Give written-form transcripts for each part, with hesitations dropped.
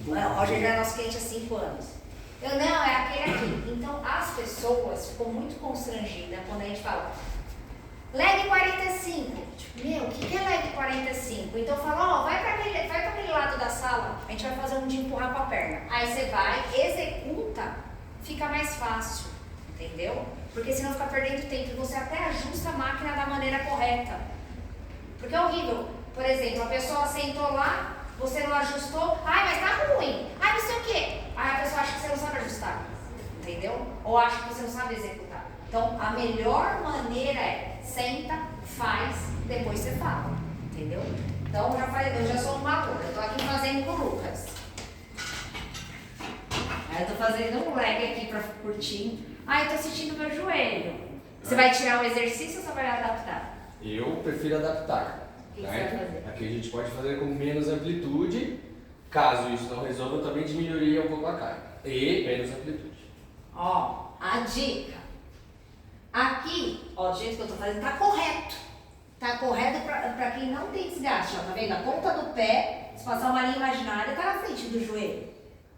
O Roger já é nosso cliente há 5 anos. Eu, não, é aquele aqui. Então, as pessoas ficam muito constrangidas quando a gente fala leg 45. Tipo, meu, o que é leg 45? Então, eu falo, ó, vai pra aquele lado da sala, a gente vai fazer um de empurrar com a perna. Aí você vai, executa, fica mais fácil, entendeu? Porque senão fica perdendo tempo e você até ajusta a máquina da maneira correta. Porque é horrível. Por exemplo, a pessoa sentou lá, você não ajustou, ai, mas tá ruim, ai, não sei o quê. Aí a pessoa acha que você não sabe ajustar, entendeu? Ou acha que você não sabe executar. Então, a melhor maneira é senta, faz, depois você fala, entendeu? Então, eu já sou uma louca, eu tô aqui fazendo com o Lucas. Aí eu tô fazendo um leg aqui pra curtir. Ah, eu tô sentindo meu joelho. Você vai tirar o exercício ou você vai adaptar? Eu prefiro adaptar. O que você vai fazer? Aqui a gente pode fazer com menos amplitude. Caso isso não resolva, eu também diminuiria um pouco a carga. E menos amplitude. Ó, a dica. Aqui, ó, do jeito que eu tô fazendo, tá correto. Tá correto pra quem não tem desgaste, ó, tá vendo? A ponta do pé, se passar uma linha imaginária, tá na frente do joelho.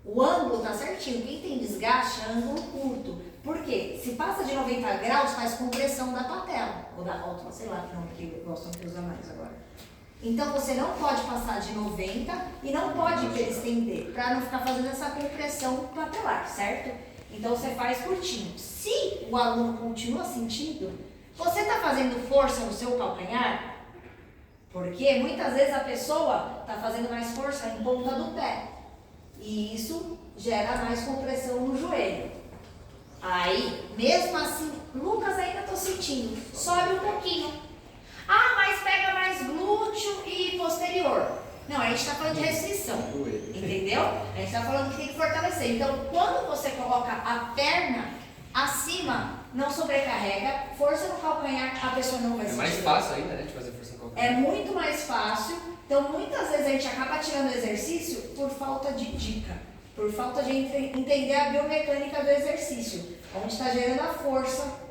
O ângulo tá certinho. Quem tem desgaste é ângulo curto. Por quê? Se passa de 90 graus, faz compressão da patela. Ou da ótima, sei lá que nome que gostam de usar mais agora. Então você não pode passar de 90 e não pode estender, para não ficar fazendo essa compressão patelar, certo? Então você faz curtinho. Se o aluno continua sentindo, você está fazendo força no seu calcanhar, porque muitas vezes a pessoa está fazendo mais força em ponta do pé. E isso gera mais compressão no joelho. Aí, mesmo assim, Lucas, ainda estou sentindo, sobe um pouquinho. Ah, mas pega mais glúteo e posterior. Não, a gente está falando de restrição, entendeu? A gente está falando que tem que fortalecer. Então, quando você coloca a perna acima, não sobrecarrega, força no calcanhar, a pessoa não vai sentir. É mais fácil ainda, né, de fazer força no calcanhar. É muito mais fácil. Então, muitas vezes a gente acaba tirando o exercício por falta de dica, por falta de entender a biomecânica do exercício, onde está gerando a força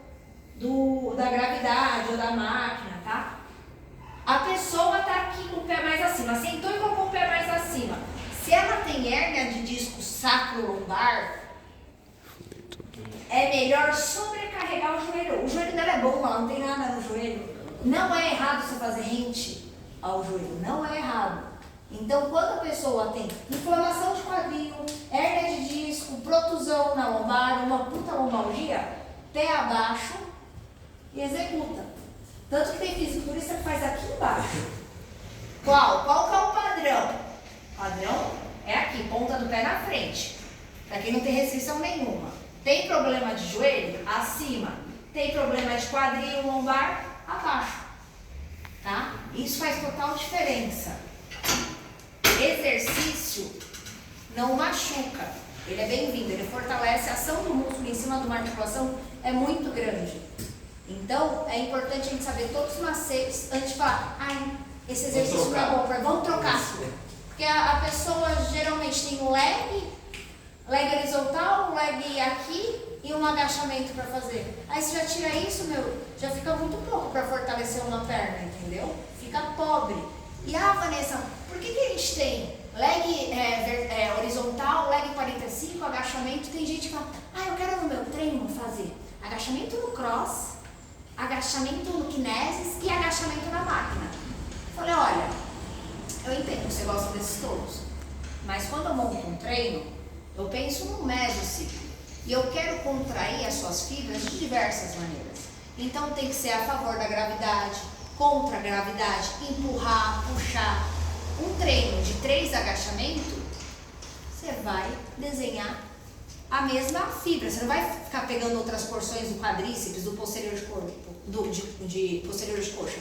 da gravidade ou da máquina, tá? A pessoa está aqui com o pé mais acima, sentou e colocou o pé mais acima. Se ela tem hérnia de disco sacro-lombar, é melhor sobrecarregar o joelho. O joelho dela é bom, ela não tem nada no joelho. Não é errado você fazer rente ao joelho, não é errado. Então, quando a pessoa tem inflamação de quadril, hérnia de disco, protusão na lombar, uma puta lombalgia, pé abaixo e executa. Tanto que tem fisiculturista que faz aqui embaixo. Qual que é o padrão? O padrão é aqui, ponta do pé na frente. Pra quem não tem restrição nenhuma. Tem problema de joelho? Acima. Tem problema de quadril, lombar? Abaixo. Tá? Isso faz total diferença. Exercício não machuca. Ele é bem-vindo, ele fortalece a ação do músculo em cima de uma articulação, é muito grande. Então, é importante a gente saber todos os macetes antes de falar, ai, esse exercício não é bom, vamos trocar. Porque a pessoa geralmente tem um leg horizontal, um leg aqui e um agachamento para fazer. Aí você já tira isso, já fica muito pouco para fortalecer uma perna, entendeu? Fica pobre. E Vanessa, por que a gente tem leg horizontal, leg 45, agachamento? Tem gente que fala, eu quero no meu treino fazer agachamento no cross, agachamento no kinesis e agachamento na máquina. Eu falei, olha, eu entendo que você gosta desses todos, mas quando eu monto um treino, eu penso no mesociclo e eu quero contrair as suas fibras de diversas maneiras. Então tem que ser a favor da gravidade, contra a gravidade, empurrar, puxar. Um treino de 3 agachamentos, você vai desenhar a mesma fibra. Você não vai ficar pegando outras porções do quadríceps, do posterior de corpo, de posterior de coxa.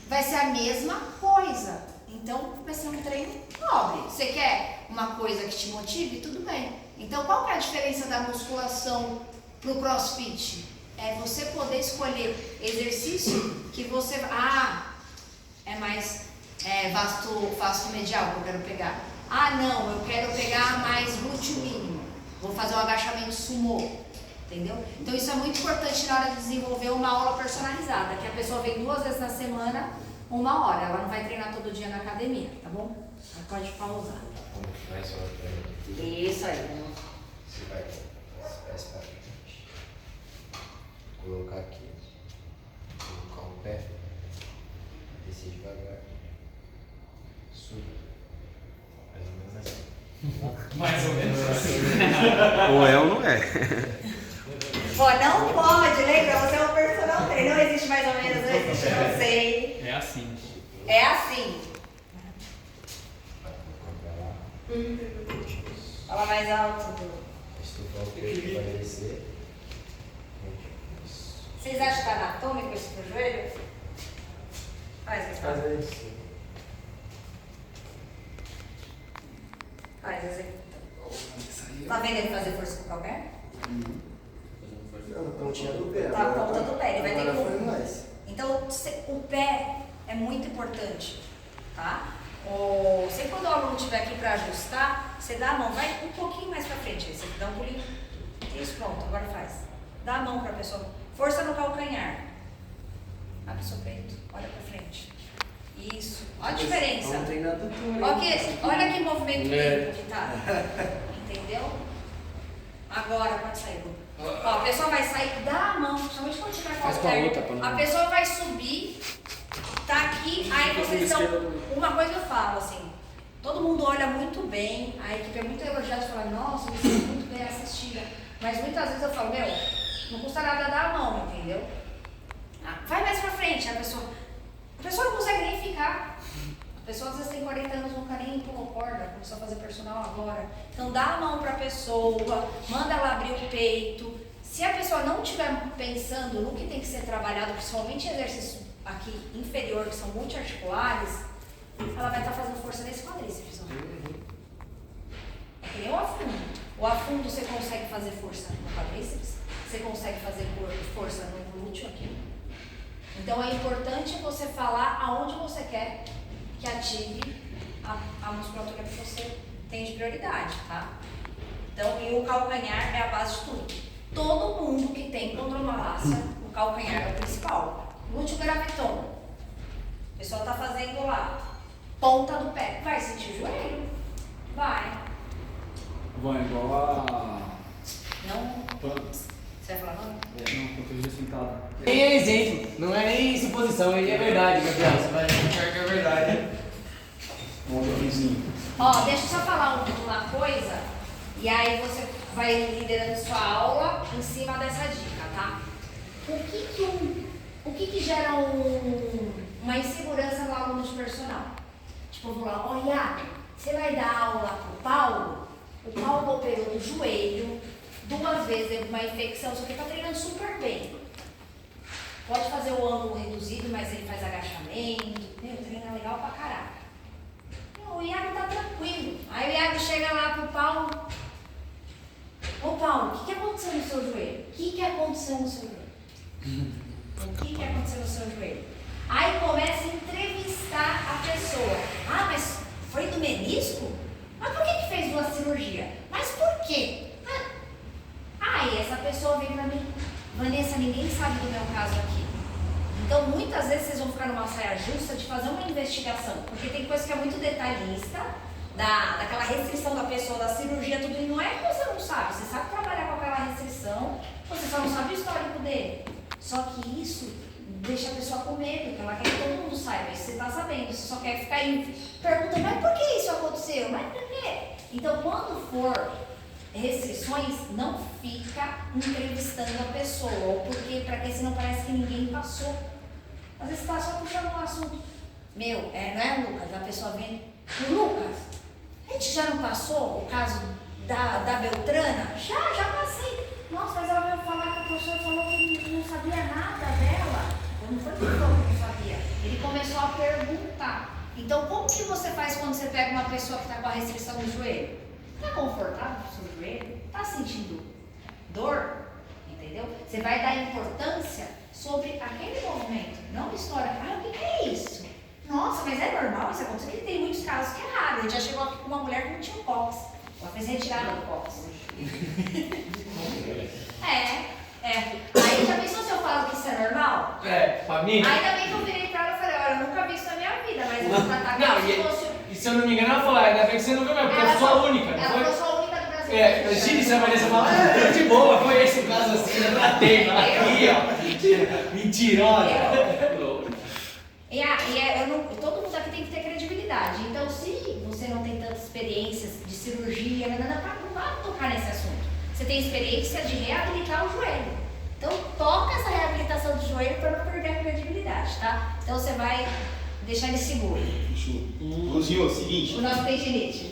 Vai ser a mesma coisa. Então, vai ser um treino nobre. Você quer uma coisa que te motive? Tudo bem. Então, qual que é a diferença da musculação pro CrossFit? É você poder escolher exercício que você... é mais vasto medial que eu quero pegar. Não, eu quero pegar mais glúteo mínimo. Vou fazer um agachamento sumô. Entendeu? Então, isso é muito importante na hora de desenvolver uma aula personalizada, que a pessoa vem 2 vezes na semana 1 hora. Ela não vai treinar todo dia na academia, tá bom? Ela pode pausar. Mais uma pergunta. Isso aí. Você vai pés para frente. Colocar aqui. Colocar um pé. Descer devagar. Subir. Mais ou menos assim. Ou é ou não é. Pô, não pode, lembra? Você é um personal trainer. Não existe mais ou menos, não existe, não sei. É assim. É assim. Fala mais alto. Estufar o peito, vai descer. Vocês acham que tá anatômico isso pro joelho? Faz isso. isso. Faz assim. Tá vendo ele fazer força com o calcanhar? Não, a pontinha do pé. Tá a ponta do pé, ele vai ter agora que... foi mais. Então, o pé é muito importante, tá? Sempre quando o aluno estiver aqui para ajustar, você dá a mão, vai um pouquinho mais para frente, aí você dá um pulinho. Isso, pronto, agora faz. Dá a mão para a pessoa, força no calcanhar. Abre o seu peito, olha para frente. Isso, olha a diferença. Não tem nada do Olha que movimento limpo que tá. Entendeu? Agora, pode sair, Lu. Ó, a pessoa vai sair, dá a mão, principalmente quando tiver Faz com a outra, qualquer. pra não- A pessoa vai subir, tá aqui, aí vocês estão. Uma coisa eu falo assim, todo mundo olha muito bem, a equipe é muito elogiada e fala, nossa, me sinto muito bem assistida. Mas muitas vezes eu falo, meu, não custa nada dar a mão, entendeu? Vai mais pra frente, a pessoa não consegue nem ficar. A pessoa às vezes tem 40 anos, nunca nem pulou corda, começou a fazer personal agora. Então dá a mão para a pessoa, manda ela abrir o peito. Se a pessoa não estiver pensando no que tem que ser trabalhado, principalmente exercícios aqui inferior, que são multiarticulares, ela vai estar fazendo força nesse quadríceps. É que nem o afundo. O afundo você consegue fazer força no quadríceps, você consegue fazer força no glúteo aqui. Então é importante você falar aonde você quer que ative a musculatura que você tem de prioridade, tá? Então, e o calcanhar é a base de tudo. Todo mundo que tem condromalácia, o calcanhar é o principal. Glúteo graviton. A pessoa tá fazendo lá, ponta do pé. Vai sentir o joelho? Vai. Bom, igual a... Não? Pronto. Você vai falar não? Não, quando eu sentado. Nem é exemplo, não é nem suposição, é verdade, Gabriel. Você vai achar que é verdade. Ó, deixa eu só falar uma coisa, e aí você vai liderando sua aula em cima dessa dica, tá? O que gera uma insegurança no aluno de personal? Tipo, eu vou lá, olha, você vai dar aula pro Paulo? O Paulo operou do joelho 2 vezes, teve uma infecção, só que tá treinando super bem. Pode fazer o ângulo reduzido, mas ele faz agachamento, meu, treina legal pra caralho. O Iago tá tranquilo. Aí o Iago chega lá pro Paulo. Ô Paulo, o que aconteceu no seu joelho? O que aconteceu no seu joelho? O que aconteceu no seu joelho? Aí começa a entrevistar a pessoa. Ah, mas foi do menisco? Mas por que fez 2 cirurgias? Mas por quê? Aí essa pessoa vem pra mim. Vanessa, ninguém sabe do meu caso aqui. Então, muitas vezes vocês vão ficar numa saia justa de fazer uma investigação, porque tem coisa que é muito detalhista, daquela restrição da pessoa, da cirurgia, tudo, e não é que você não sabe, você sabe trabalhar com aquela restrição, você só não sabe o histórico dele. Só que isso deixa a pessoa com medo, porque ela quer que todo mundo saiba, isso você está sabendo, você só quer ficar aí perguntando, mas por que isso aconteceu? Mas por quê? Então, quando for restrições, não fica entrevistando a pessoa, ou porque, para que senão parece que ninguém passou. Às vezes está só puxando um assunto. Meu, não é Lucas? A pessoa vem, Lucas, a gente já não passou o caso da Beltrana? Já passei. Nossa, mas ela veio falar que a professora falou que não sabia nada dela. Não foi que ele falou que não sabia. Ele começou a perguntar. Então, como que você faz quando você pega uma pessoa que está com a restrição no joelho? Está confortável com o seu joelho? Está sentindo dor? Entendeu? Você vai dar importância sobre aquele movimento, não a história. Ah, o que é isso? Nossa, mas é normal isso acontecer? Porque tem muitos casos que é raro. Ele já chegou aqui com uma mulher que não tinha um cox. Ela fez retirada do cox. Aí já pensou se eu falo que isso é normal? Pra mim. Ainda bem que eu virei pra ela e falei, olha, eu nunca vi isso eu não me engano, ela falou, ainda bem que você não viu mesmo, porque eu sou a única. Ela falou, sou a única do Brasil. Imagina se a Vanessa fala, de boa, foi esse o caso assim, eu tratei, fala aqui, ó. Mentirosa. Todo mundo aqui tem que ter credibilidade. Então, se você não tem tantas experiências de cirurgia, não vai tocar nesse assunto. Você tem experiência de reabilitar o joelho. Então, toca essa reabilitação do joelho para não perder a credibilidade, tá? Então, você vai deixar ele seguro. Fechou. Luzinho, seguinte. O nosso tendinite.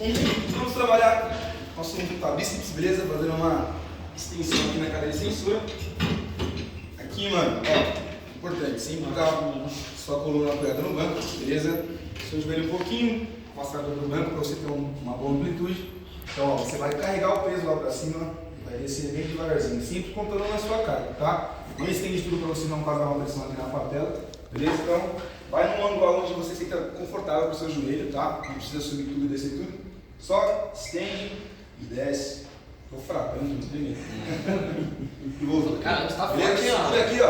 Vamos trabalhar nosso bíceps, beleza? Fazendo uma extensão aqui na cadeira extensora. Aqui, mano, ó, importante, sempre botar sua coluna apoiada no banco, beleza? Seu joelho um pouquinho afastado do banco para você ter uma boa amplitude. Então, ó, você vai carregar o peso lá para cima e vai descer bem devagarzinho, sempre controlando a sua carga, tá? Não estende tudo para você não causar uma pressão aqui na patela, beleza? Então, vai num ângulo onde você se sinta confortável com o seu joelho, tá? Não precisa subir tudo e descer tudo. Só estende e desce. Tô fraco, eu não tô tremendo. E volta. Cara, você tá forte, beleza? ó. Segura aqui, ó.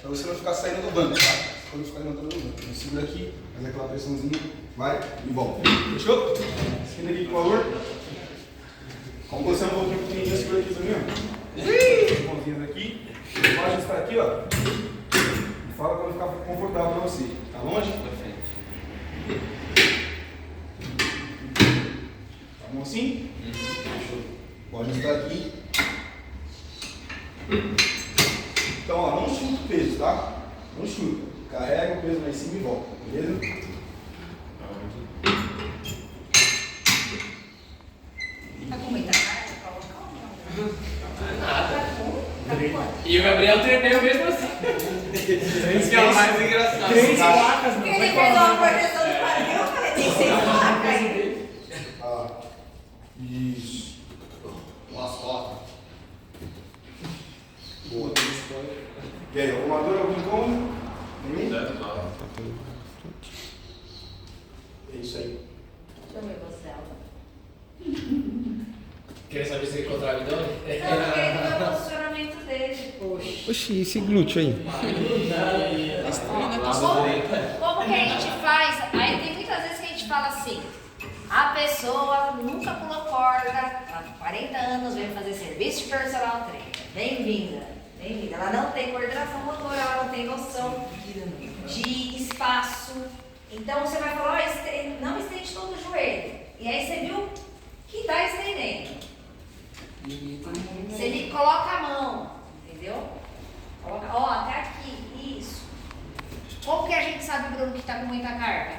Pra você não ficar saindo do banco, tá? Quando ficar levantando do banco. Então, segura aqui, faz aquela pressãozinha, vai e volta. Fechou? Esquenta aqui, por favor. Vamos você um pouquinho pequenininho, segura aqui também, ó. As mãozinhas aqui. Pode estar aqui, ó. E fala quando ficar confortável pra você. Tá longe? Pra frente. Tá bom assim? Fechou. Pode estar aqui. Então, ó, não chuta o peso, tá? Não chuta. Carrega o peso lá em cima e volta, beleza? Tá com muita carga? Coloca ou não? Nada. Tá com quanto? E o Gabriel tremeu mesmo assim. Isso que é o mais engraçado. 3 placas, Porque mano. ele fez uma projeção do quadril, eu falei, tem 6 placas. Ah, isso. Nossa, ó. Boa. E aí, alguma dor, algum incômodo? Nenhum? É isso aí. Deixa eu ver você, Alba. Quer saber se ele encontrar abdômen? Não, eu queria ver o posicionamento dele. Poxa. Oxi, esse glúteo aí. Como que a gente faz? Aí tem muitas vezes que a gente fala assim, a pessoa nunca pulou corda, há 40 anos veio fazer serviço de personal trainer. Bem-vinda, bem-vinda. Ela não tem coordenação motora, ela não tem noção de espaço. Então você vai falar, ó, não estende todo o joelho. E aí você viu que está estendendo. Você me coloca a mão, entendeu? Coloca, ó, até aqui, isso. Como que a gente sabe, Bruno, que está com muita carga?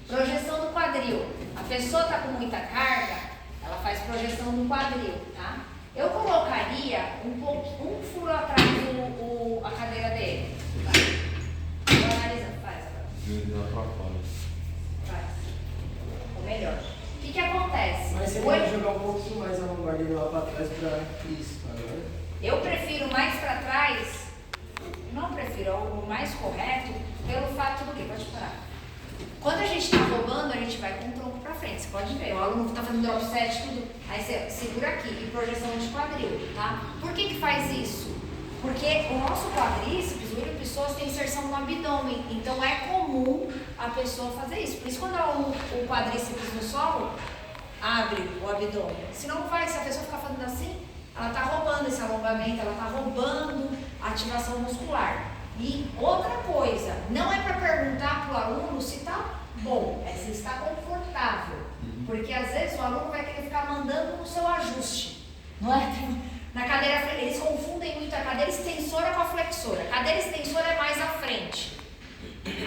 Projeção do quadril. A pessoa está com muita carga, ela faz projeção do quadril, tá? Eu colocaria um furo atrás a cadeira dele. Tá? Tô analisando, faz agora. Faz. Ou melhor. O que acontece? Mas você pode jogar um pouquinho mais a lombardia lá pra trás pra isso, agora. Eu prefiro mais para trás, não prefiro, o mais correto, pelo fato do quê? Pode parar. Quando a gente está roubando, a gente vai com o tronco para frente, você pode ver, o aluno está fazendo drop set, tudo, aí você segura aqui, e projeção de quadril, tá? Por que faz isso? Porque o nosso quadríceps, o ilho pessoas tem inserção no abdômen, então é comum a pessoa fazer isso. Por isso, quando o quadríceps no solo, abre o abdômen. Senão não vai, se a pessoa ficar fazendo assim, ela está roubando esse alongamento, ela está roubando a ativação muscular. E outra coisa, não é para perguntar para o aluno se está bom, é se está confortável. Porque às vezes o aluno vai querer ficar mandando no seu ajuste. Não é? Na cadeira, eles confundem muito a cadeira extensora com a flexora. A cadeira extensora é mais à frente,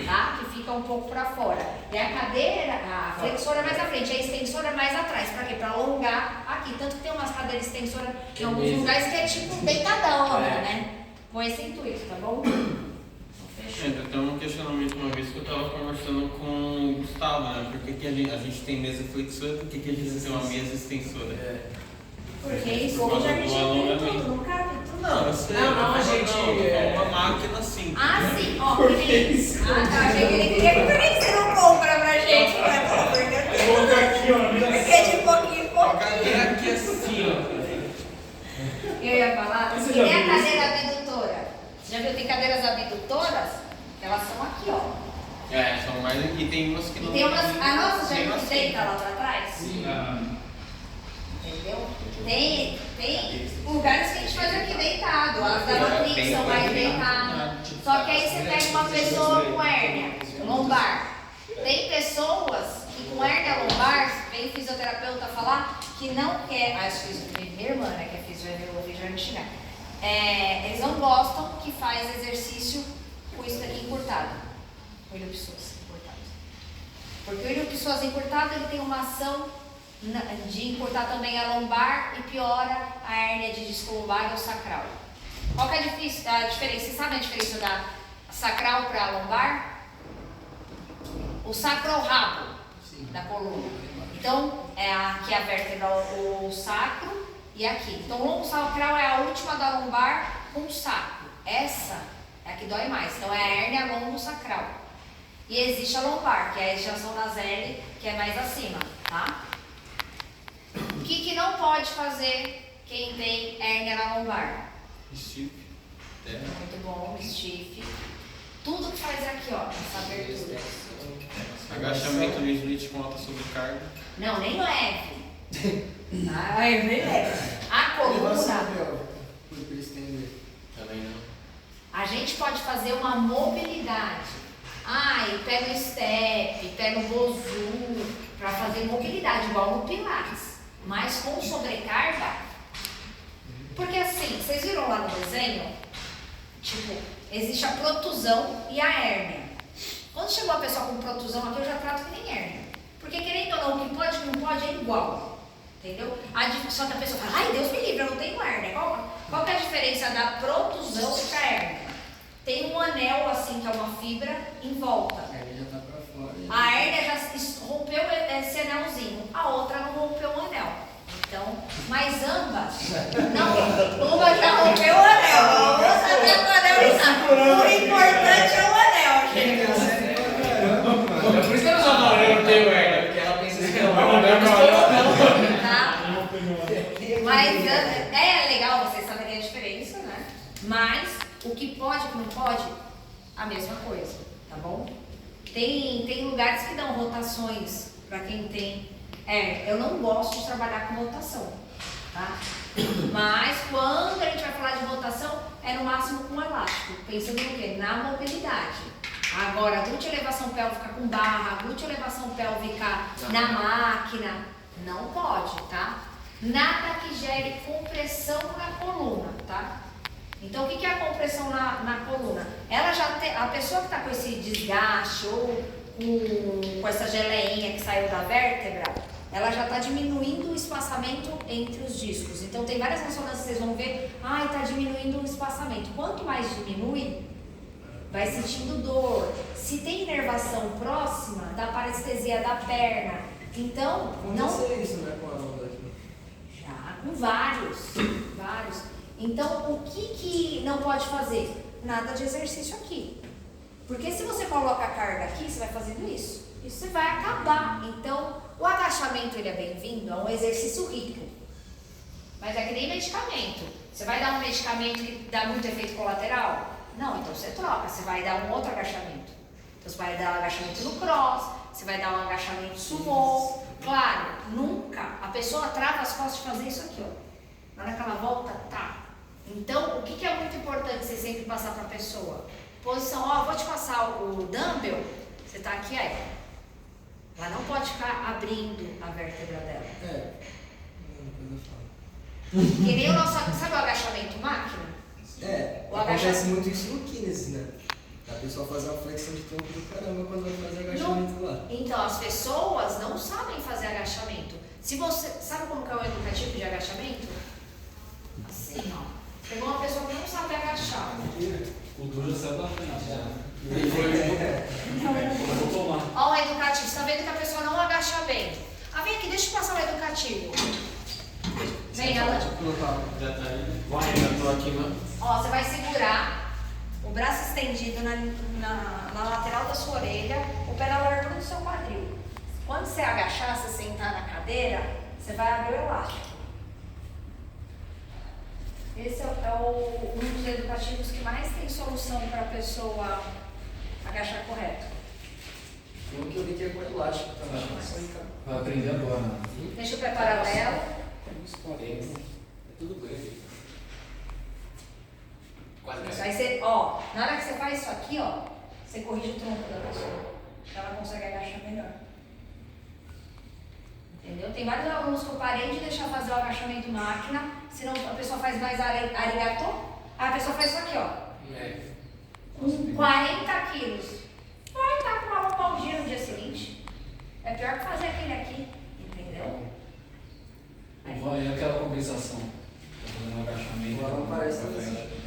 tá? Que fica um pouco para fora. E a flexora é mais à frente, a extensora é mais atrás. Para quê? Para alongar aqui. Tanto que tem umas cadeiras extensoras em alguns lugares que é tipo deitadão, né? Com esse intuito, tá bom? Fechou. Eu tenho um questionamento uma vez que eu estava conversando com o Gustavo, né? Por que a gente tem mesa flexora, por que a gente tem uma mesa extensora? Porque isso hoje a gente tem tudo, não cabe tudo. Não, eu sei. Não, a gente é uma máquina assim. Ah, sim, ó. Por isso? Ah, tá. Achei que ele queria. Por que você não compra pra gente? Coloca aqui, ó. Porque de pouquinho em A pouquinho. cadeira aqui assim, ó. Eu ia falar, Você que já nem a viu isso? cadeira abdutora. Você já viu? Tem cadeiras abdutoras, elas são aqui, ó. mas aqui tem umas que E não. tem umas. A nossa já tem não umas deita lá pra trás? Ah, Entendeu? Tem lugares que a gente faz aqui deitado, as da matriz Tem são mais coisa deitadas. Só que aí você pega uma pessoa com hérnia lombar. Tem pessoas que com hérnia lombar, vem fisioterapeuta falar que não quer, acho que minha irmã, né, que é fisioterapeuta, já me xingar. Eles não gostam que faz exercício com isso daqui encurtado, o ilho psoas encurtado. Porque o ilho psoas encurtado, ele tem uma ação de encurtar também a lombar e piora a hérnia de disco lombar ou sacral. Qual que é a diferença? Você sabe a diferença da sacral para a lombar? O sacro é o rabo da coluna. Então, aqui a vértebra, o sacro e aqui. Então, o lombo sacral é a última da lombar com o sacro. Essa é a que dói mais. Então, é a hérnia lombo sacral. E existe a lombar, que é a ejeção das L, que é mais acima, tá? O que não pode fazer quem tem hérnia na lombar? Stiff. Muito bom, stiff. Tudo que faz aqui, ó, essa abertura. Agachamento no split com alta sobrecarga. Não, nem leve. Nem leve. A Elevação coluna, pélvica, por estender. Também não. a gente pode fazer uma mobilidade. Pega o step, pega o bozu, para fazer mobilidade, igual no Pilates. Mas com sobrecarga. Porque assim, vocês viram lá no desenho? Tipo, existe a protusão e a hérnia. Quando chegou a pessoa com protusão aqui, eu já trato que nem hérnia. Porque querendo ou não, o que pode e não pode é igual. Entendeu? Só que a pessoa fala, ai Deus me livre, eu não tenho hérnia. Qual que é a diferença da protusão para a hérnia? Tem um anel assim, que é uma fibra, em volta. A hérnia já tá pra fora. A hérnia já rompeu esse anelzinho, a outra não rompeu o anel. Então, mas ambas, não, uma já rompeu o anel, a outra tá com o anel e o importante é o anel, gente. é por isso que ela só não, eu não tenho hérnia, porque ela pensa assim, não, não. Tá? Mas é legal vocês saberem a diferença, né? Mas o que pode e o que não pode, a mesma coisa, tá bom? Tem lugares que dão rotações para quem tem. Eu não gosto de trabalhar com rotação, tá? Mas quando a gente vai falar de rotação, é no máximo com elástico, pensando no quê? Na mobilidade. Agora, glúteo elevação pélvica com barra, glúteo elevação pélvica na máquina, não pode, tá? Nada que gere compressão na coluna, tá? Então, o que é a compressão na coluna? Ela já a pessoa que está com esse desgaste ou com essa geleinha que saiu da vértebra, ela já está diminuindo o espaçamento entre os discos. Então, tem várias ressonâncias que vocês vão ver, está diminuindo o espaçamento. Quanto mais diminui, vai sentindo dor. Se tem inervação próxima, dá parestesia da perna. Então, não... Aconteceu isso, né, com a onda aqui? Já, com vários. Então, o que não pode fazer? Nada de exercício aqui. Porque se você coloca a carga aqui, você vai fazendo isso. Isso você vai acabar. Então, o agachamento, ele é bem-vindo, é um exercício rico. Mas é que nem medicamento. Você vai dar um medicamento que dá muito efeito colateral? Não, então você troca. Você vai dar um outro agachamento. Então, você vai dar um agachamento no cross, você vai dar um agachamento sumô. Claro, nunca a pessoa trava as costas de fazer isso aqui, ó. Na hora que ela volta, tá. Então, o que é muito importante você sempre passar para a pessoa? Posição, vou te passar o dumbbell, você tá aqui aí. Ela não pode ficar abrindo a vértebra dela. Depois eu falo. Que nem o nosso, sabe o agachamento máquina? O Acontece muito isso no Kines, né? A pessoa fazer uma flexão de tronco do caramba quando vai fazer agachamento lá. Então, as pessoas não sabem fazer agachamento. Se você, sabe como que é o educativo de agachamento? Assim, ó. Pegou uma pessoa que não sabe agachar. Cultura saiu da frente já. Vou tomar. Ó, o educativo. Você tá vendo que a pessoa não agacha bem. Vem aqui, deixa eu passar o educativo. Vem, Alan. Já tá aí. Vai, já tô aqui, mano. Ó, você vai segurar o braço estendido na lateral da sua orelha, o pé na largura do seu quadril. Quando você agachar, você sentar na cadeira, você vai abrir o elástico. Esse é um dos educativos que mais tem solução para a pessoa agachar correto. Vai aprender agora. Deixa o pé paralelo. É tudo grande. Quase Isso, aí você, ó, na hora que você faz isso aqui, ó, você corrige o tronco da pessoa. Ela consegue agachar melhor. Entendeu? Tem vários alunos que eu parei de deixar fazer o agachamento máquina, senão a pessoa faz mais arigatô, aí a pessoa faz isso aqui, ó. Com 40 quilos. Vai estar com uma lombalgia no dia seguinte. É pior que fazer aquele aqui, entendeu? E aquela compensação? Tá fazendo um agachamento. Agora não parece também.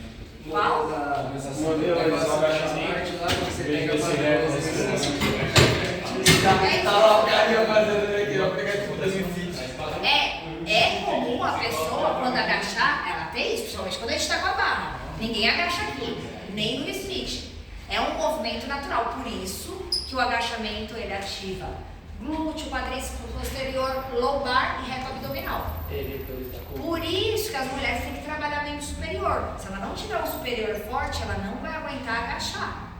Qual? Compensação. Agachamento lá, você pega a Tá lá o cara fazendo aqui, ó, pegar tipo das infinitas. É comum a pessoa, quando agachar, ela ter isso, principalmente quando a gente está com a barra. Ninguém agacha aqui, nem no Smith. É um movimento natural, por isso que o agachamento ele ativa glúteo, quadríceps posterior, lombar e reto abdominal. Por isso que as mulheres têm que trabalhar membro superior. Se ela não tiver um superior forte, ela não vai aguentar agachar.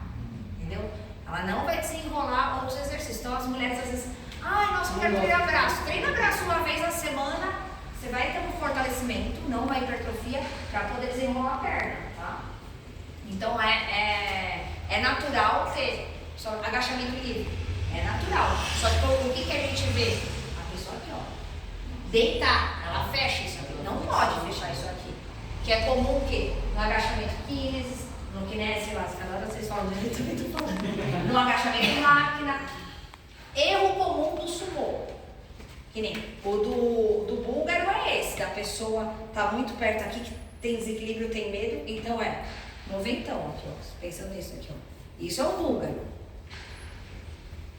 Entendeu? Ela não vai desenrolar outros exercícios. Então as mulheres às vezes, ai, nossa, eu quero treinar braço. Treina braço uma vez na semana, você vai ter um fortalecimento, não uma hipertrofia, para poder desenrolar a perna, tá? Então é natural ter só agachamento livre. É natural. Só que o que a gente vê? A pessoa aqui, ó. Deitar, ela fecha isso aqui. Não pode fechar isso aqui. Que é comum o quê? No agachamento kinesis, no kinese, lá, cada hora vocês falam do jeito que eu tô falando. No agachamento máquina. Erro comum do sumô. Que nem o do búlgaro é esse, da pessoa tá muito perto aqui, que tem desequilíbrio, tem medo, então é 90 aqui, ó. Pensando nisso aqui, ó. Isso é o búlgaro.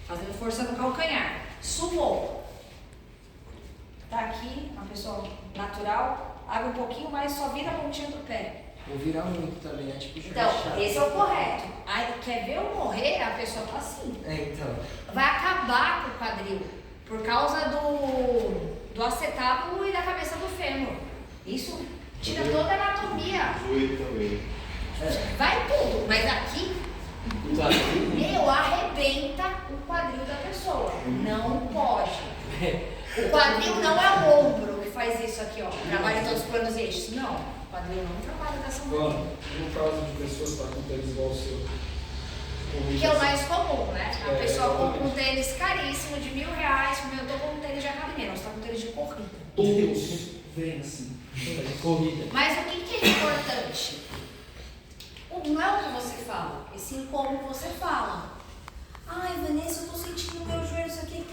Fazendo força no calcanhar. Sumô. Tá aqui, uma pessoa natural, abre um pouquinho mais, só vira a pontinha do pé. Ou virar muito também, é tipo Então, esse é o correto. Aí, quer ver eu morrer, a pessoa tá assim. então. Vai acabar com o quadril, por causa do acetábulo e da cabeça do fêmur. Isso tira toda a anatomia. Joelho também. Vai tudo, mas aqui, arrebenta o quadril da pessoa. Não pode. O quadril não é o ombro que faz isso aqui, ó. Trabalha em todos os planos e eixos. Não, o quadril não trabalha dessa maneira. No caso de pessoas que estão com tênis igual o seu, Que é o mais comum, né? A pessoa compra um tênis caríssimo de R$1.000, eu tô com um tênis de academia, você tá com um tênis de corrida. Todos vem assim, de corrida. Mas o que é importante? Não é o que você fala, e sim como você fala. Ai, Vanessa, eu tô sentindo no meu joelho isso aqui.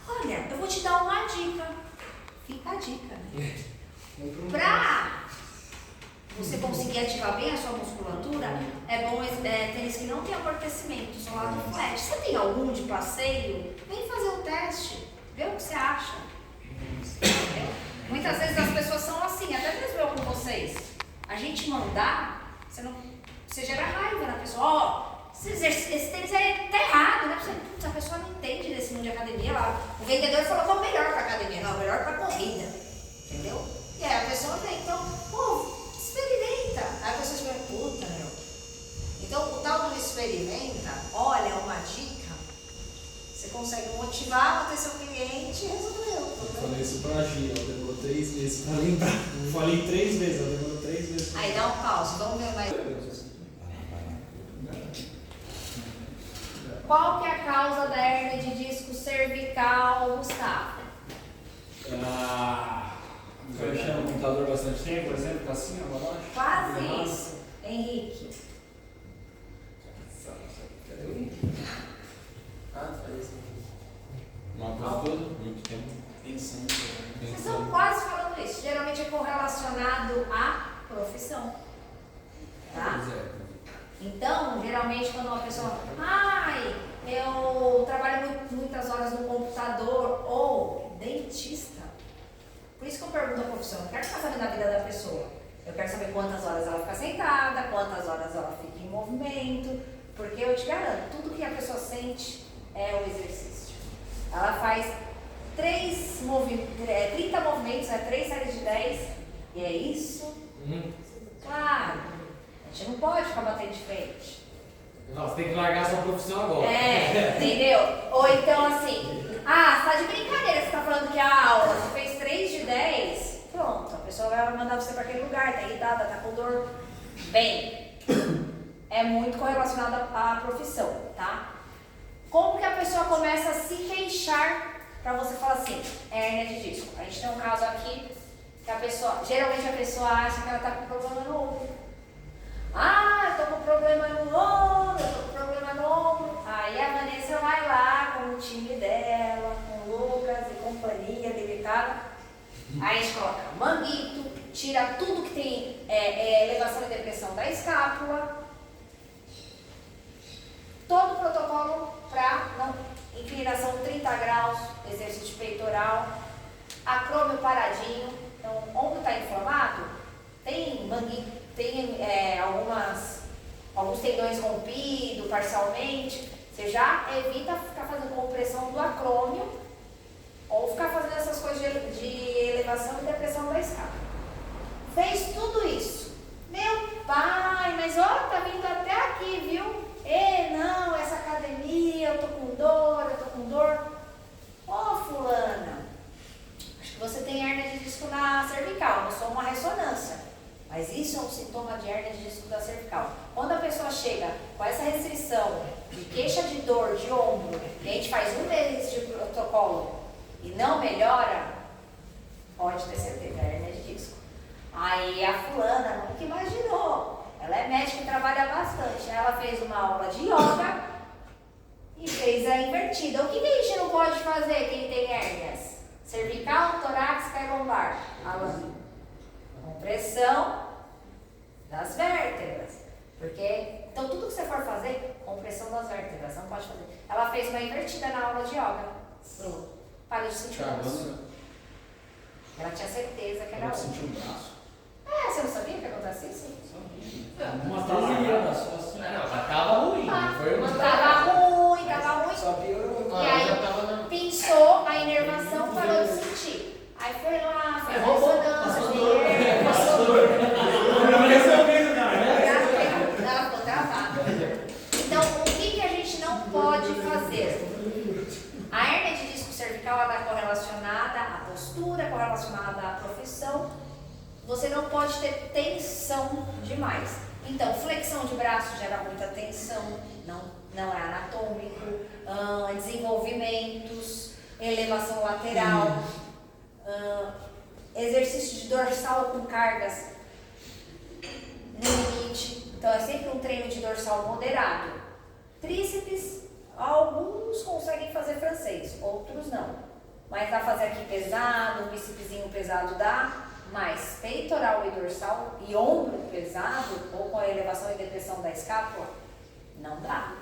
Olha, eu vou te dar uma dica. Fica a dica, né? Pra você conseguir ativar bem a sua musculatura, é bom tênis que não tem amortecimento, só lá no flat. Você tem algum de passeio? Vem fazer o teste, vê o que você acha. Entendeu? Muitas vezes as pessoas são assim, até mesmo eu com vocês. A gente mandar, você gera raiva na pessoa. Ó, esse tênis tá errado, né? Putz, a pessoa não entende desse mundo de academia lá. O vendedor falou que é o melhor pra academia, não, o melhor pra corrida. Entendeu? E aí a pessoa vem, então, experimenta. Aí a pessoa experimenta, puta, meu. Então, o tal do experimenta, olha, uma dica, você consegue motivar, manter seu cliente e resolveu. Eu falei isso pra Gia, ela demorou 3 meses pra lembrar. Eu falei 3 vezes, ela demorou 3 meses. Aí dá um pause, vamos ver mais. Qual que é a causa da hérnia de disco cervical, Gustavo? Fechando o computador bastante tempo, por exemplo, tá assim, ó, Quase isso, Henrique. Cadê o Henrique? Falei isso. Uma postura, muito tempo. Pensando. Vocês estão quase falando isso. Geralmente é correlacionado à profissão. Tá? Então, geralmente quando uma pessoa, eu trabalho muitas horas no computador, ou dentista. Por isso que eu pergunto a profissão, eu não quero ficar sabendo da vida da pessoa. Eu quero saber quantas horas ela fica sentada, quantas horas ela fica em movimento, porque eu te garanto, tudo que a pessoa sente é o exercício. Ela faz 30 movimentos, 3 séries de 10, e é isso. Claro, a gente não pode ficar batendo de frente. Não, você tem que largar a sua profissão agora. Entendeu? Ou então assim, Ah, você tá de brincadeira, você tá falando que a aula, você fez 3 de 10, pronto, a pessoa vai mandar você para aquele lugar, tá irritada, tá com dor. Bem, é muito correlacionado à profissão, tá? Como que a pessoa começa a se queixar para você falar assim, hérnia de disco? A gente tem um caso aqui que a pessoa, geralmente a pessoa acha que ela tá com problema no ombro. Ah, eu tô com problema no ombro, eu tô com problema no ombro. Aí a Vanessa vai lá com o time dela, com o Lucas e companhia delicada. Aí a gente coloca manguito, tira tudo que tem elevação e depressão da escápula. Todo o protocolo para inclinação 30 graus, exercício peitoral, acrômio paradinho. Então, o ombro está inflamado, tem manguito, tem alguns tendões rompidos parcialmente. Você já evita ficar fazendo compressão do acrômio ou ficar fazendo essas coisas de elevação e depressão da escápula. Fez tudo isso. Meu pai, mas ó, tá vindo até aqui, viu? Não, essa academia, eu tô com dor. Ô, fulana, acho que você tem hérnia de disco na cervical, não sou uma ressonância. Mas isso é um sintoma de hérnia de disco da cervical. Quando a pessoa chega com essa restrição de queixa de dor de ombro, e a gente faz 1 mês de protocolo e não melhora, pode ter certeza, é hérnia de disco. Aí a fulana nunca imaginou. Ela é médica e trabalha bastante. Ela fez uma aula de yoga e fez a invertida. O que a gente não pode fazer quem tem hérnias? Cervical, torácica e lombar. Alan. Compressão das vértebras. Porque, então tudo que você for fazer, compressão das vértebras, não pode fazer. Ela fez uma invertida na aula de yoga. Pronto. Parou de sentir o osso. Ela tinha certeza que era osso. Sentiu um braço. Você não sabia que acontece isso? Uma trabalhada só assim. Não, mas tava ruim. Tava ruim. Só piorou. E aí pinçou, a inervação parou de sentir. Aí foi lá, fez ressonância. Passou dor. Ela ficou travada. Então, o que a gente não pode fazer? A hérnia de disco cervical ela é correlacionada à postura, correlacionada à profissão. Você não pode ter tensão demais. Então, flexão de braço gera muita tensão, não é anatômico, desenvolvimentos, elevação lateral, exercício de dorsal com cargas no limite. Então, é sempre um treino de dorsal moderado. Tríceps, alguns conseguem fazer francês, outros não. Mas dá pra fazer aqui pesado, um bícepsinho pesado dá. Mas peitoral e dorsal e ombro pesado ou com a elevação e depressão da escápula, não dá.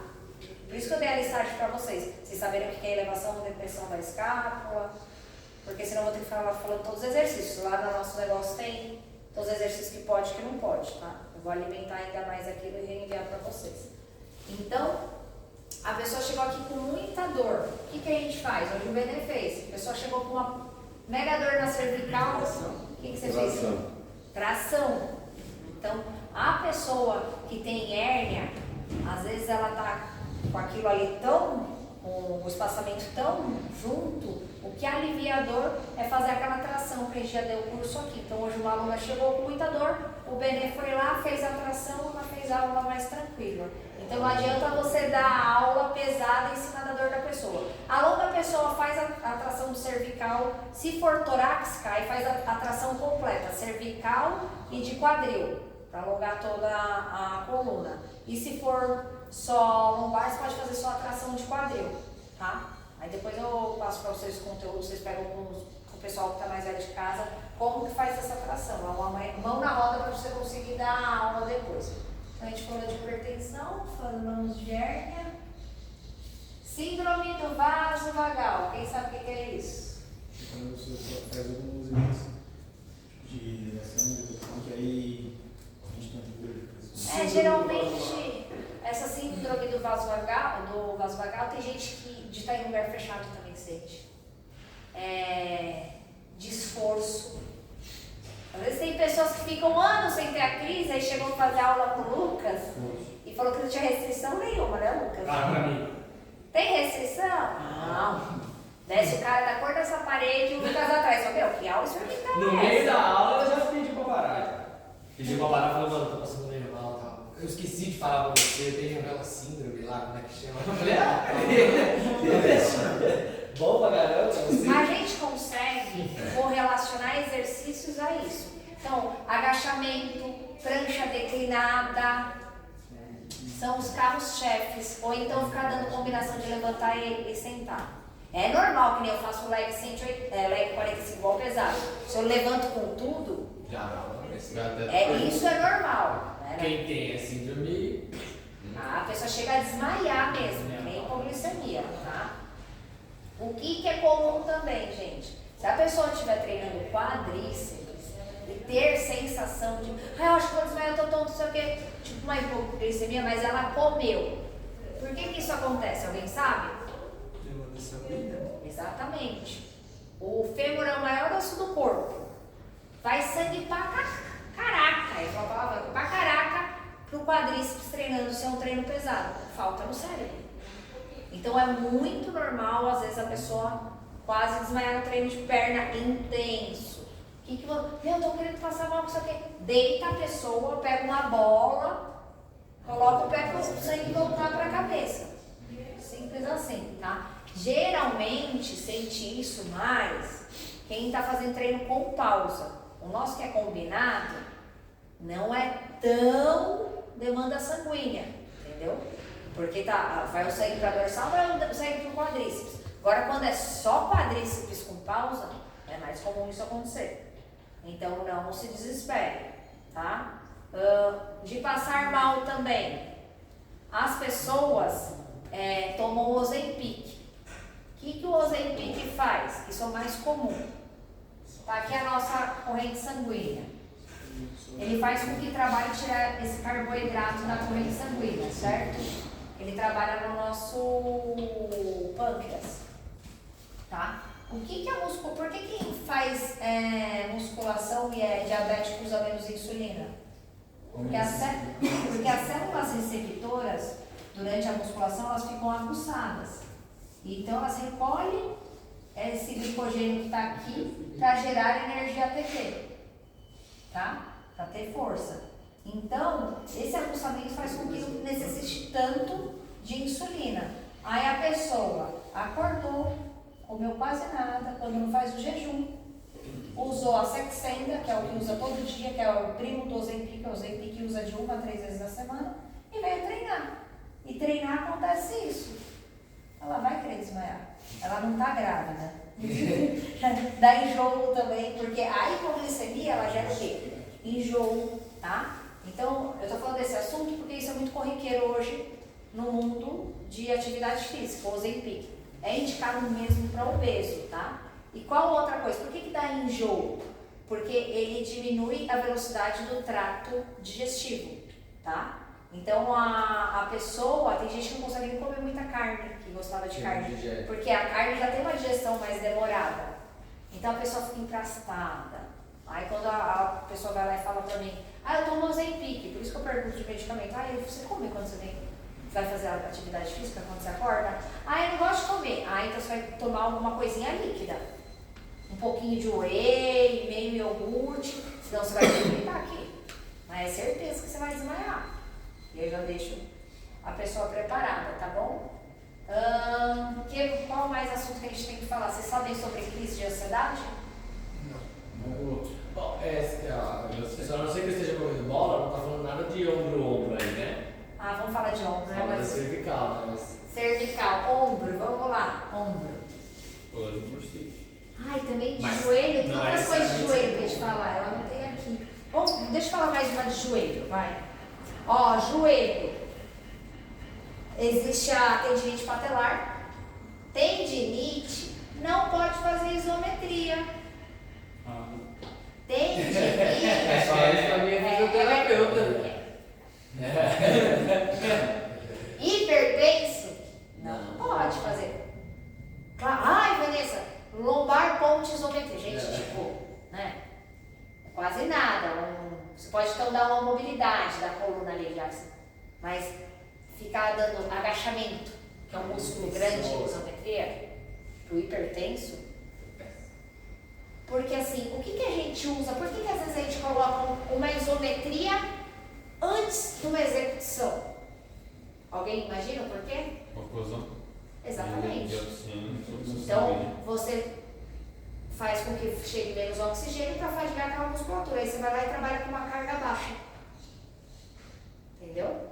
Por isso que eu dei a listagem para vocês saberem o que é elevação e depressão da escápula, porque senão eu vou ter que ficar falando todos os exercícios. Lá no nosso negócio tem todos os exercícios que pode e que não pode, tá? Eu vou alimentar ainda mais aquilo e reenviar para vocês. Então, a pessoa chegou aqui com muita dor. O que a gente faz? Hoje o Benê fez. A pessoa chegou com uma mega dor na cervical. O que você fez? Tração. Então, a pessoa que tem hérnia, às vezes ela tá com aquilo ali com o espaçamento tão junto, o que alivia a dor é fazer aquela tração que a gente já deu o curso aqui. Então, hoje uma aluna chegou com muita dor, o Benê foi lá, fez a tração, ela fez a aula mais tranquila. Então, não adianta você dar a aula pesada em cima da dor da pessoa. A longa pessoa faz a tração do cervical, se for torácica, aí faz a tração completa, cervical e de quadril, para alongar toda a coluna. E se for só lombar, você pode fazer só a tração de quadril, tá? Aí depois eu passo para vocês o conteúdo, vocês pegam com o pessoal que está mais velho de casa, como que faz essa tração. Uma mão na roda para você conseguir dar a aula depois. Então a gente falou de hipertensão, falamos de hérnia. Síndrome do vaso vagal. Quem sabe o que é isso? Quando você faz alguns movimentos de elevação, que aí a gente tem geralmente essa síndrome do vaso vagal tem gente que de estar em lugar fechado também sente. De esforço. Às vezes tem pessoas que ficam anos sem ter a crise, aí chegam a fazer aula com o Lucas e falou que não tinha restrição nenhuma, né, Lucas? Pra mim. Tem restrição? Não. Desce o cara da cor dessa parede e o Lucas atrás. Só meu, que aula experimental No é meio essa? da aula eu já pedi pra parar. Já. Pedi pra parar e falei, mano, tô passando meio mal e tal. Eu esqueci de falar pra você, eu tenho aquela síndrome lá, como é que chama? Eu falei, bom pra caramba você. A gente consegue correlacionar exercícios a isso. Então, agachamento, prancha declinada, são os carros-chefes. Ou então ficar dando combinação de levantar e sentar. É normal que nem eu faço leg 180, leg 45 igual pesado. Se eu levanto com tudo, isso é normal. Né? Quem tem a síndrome... A pessoa chega a desmaiar mesmo, nem hipoglicemia, tá? O que é comum também, gente? Se a pessoa estiver treinando quadríceps e ter sensação de eu acho que vou desmaiar, eu tô tonto, não sei o quê, tipo uma hipoglicemia, mas ela comeu. Por que isso acontece? Alguém sabe? Exatamente. O fêmur é o maior osso do corpo. Vai sangue pra caraca. Eu falava pra caraca pro quadríceps treinando, se é um treino pesado. Falta no cérebro. Então é muito normal, às vezes, a pessoa quase desmaiar no treino de perna intenso. Eu tô querendo passar mal com isso aqui. Deita a pessoa, pega uma bola, coloca o pé para o sangue voltar para a cabeça. Simples assim, tá? Geralmente sente isso mais quem está fazendo treino com pausa. O nosso que é combinado não é tão demanda sanguínea, entendeu? Porque vai o sangue para dorsal, vai o sangue para o quadríceps. Agora, quando é só quadríceps com pausa, é mais comum isso acontecer. Então, não se desespere, tá? De passar mal também. As pessoas tomam o Ozempic. O que o Ozempic faz? Isso é o mais comum. Tá aqui a nossa corrente sanguínea. Ele faz com que trabalhe tirar esse carboidrato da corrente sanguínea, certo? Ele trabalha no nosso pâncreas, tá? O que é músculo? Por que quem faz musculação e é diabético usa menos insulina? Porque as células receptoras, durante a musculação, elas ficam aguçadas. Então, elas recolhem esse glicogênio que está aqui para gerar energia ATP, tá? Para ter força. Então, esse aguçamento faz com que não necessite tanto de insulina. Aí a pessoa acordou, comeu quase nada, quando não faz o jejum, usou a Saxenda, que é o que usa todo dia, que é o primo do Ozempic, o Ozempic usa de 1 a 3 vezes na semana, e veio treinar. E treinar acontece isso. Ela vai querer desmaiar. Ela não está grávida. Dá enjoo também, porque a hipoglicemia, ela gera o quê? Enjoo, tá? Então, eu estou falando desse assunto porque isso é muito corriqueiro hoje no mundo de atividade física, o Ozempic. É indicado mesmo para obeso, tá? E qual outra coisa? Por que dá enjoo? Porque ele diminui a velocidade do trato digestivo, tá? Então a pessoa, tem gente que não consegue nem comer muita carne, que gostava de carne, porque a carne já tem uma digestão mais demorada. Então a pessoa fica emplastada. Aí quando a pessoa vai lá e fala pra mim, eu tomo Ozempic, por isso que eu pergunto de medicamento, você come quando você vai fazer a atividade física, quando você acorda? Eu não gosto de comer. Então você vai tomar alguma coisinha líquida. Um pouquinho de whey, meio iogurte, senão você vai vomitar aqui. Mas é certeza que você vai desmaiar. E eu já deixo a pessoa preparada, tá bom? Qual mais assunto que a gente tem que falar? Vocês sabem sobre crise de ansiedade? Bom, só não sei que eu esteja comendo bola, não tá falando nada de ombro aí, né? Vamos falar de ombro, né? Fala da cervical, né? Mas... Cervical, ombro, vamos lá, ombro. Pode por Também de joelho, tem outras coisas de joelho pra gente falar, ela não tem aqui. Bom, deixa eu falar mais uma de joelho, vai. Joelho. Existe a tendinite patelar. Tendinite não pode fazer isometria. Tendinite. Só isso pra minha fisioterapeuta. Hipertenso não pode fazer. Vanessa, lombar ponte isometria. Gente, né? Quase nada. Você pode então dar uma mobilidade da coluna ali, mas ficar dando agachamento, que é um músculo grande de isometria, pro hipertenso, porque assim, o que a gente usa? Por que às vezes a gente coloca uma isometria antes de uma execução? Alguém imagina o porquê? Oclusão. Exatamente. Sim, Então, você faz com que chegue menos oxigênio para fadigar aquela musculatura. Aí você vai lá e trabalha com uma carga baixa. Entendeu?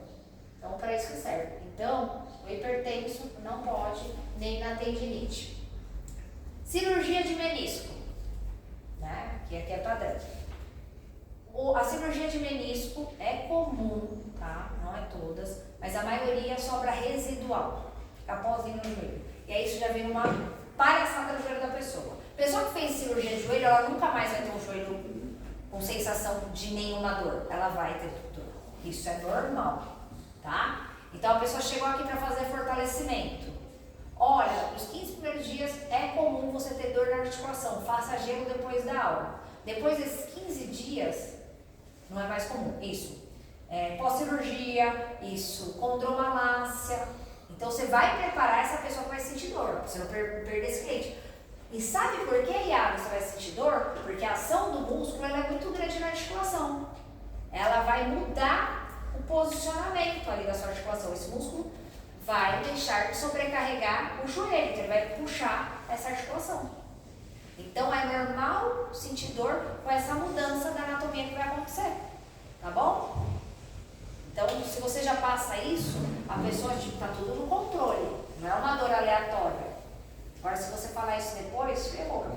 Então, para isso que serve. Então, o hipertenso não pode, nem na tendinite. Cirurgia de menisco, né? Que aqui é padrão. A cirurgia de menisco é comum, tá? Não é todas, mas a maioria sobra residual, fica pozinho no joelho. E aí isso já vem uma palhaçada no joelho da pessoa. A pessoa que fez cirurgia de joelho, ela nunca mais vai ter um joelho com sensação de nenhuma dor. Ela vai ter dor. Isso é normal, tá? Então a pessoa chegou aqui para fazer fortalecimento. Olha, os 15 primeiros dias é comum você ter dor na articulação. Faça gelo depois da aula. Depois desses 15 dias, não é mais comum. Isso. Pós-cirurgia, isso. Condromalácia. Então você vai preparar essa pessoa que vai sentir dor, pra você não perder esse cliente. E sabe por que, Iago, você vai sentir dor? Porque a ação do músculo ela é muito grande na articulação. Ela vai mudar o posicionamento ali da sua articulação. Esse músculo vai deixar de sobrecarregar o joelho, então ele vai puxar essa articulação. Então é normal sentir dor com essa mudança da anatomia que vai acontecer, tá bom? Então, se você já passa isso, a pessoa está tudo no controle, não é uma dor aleatória. Agora, se você falar isso depois, ferrou,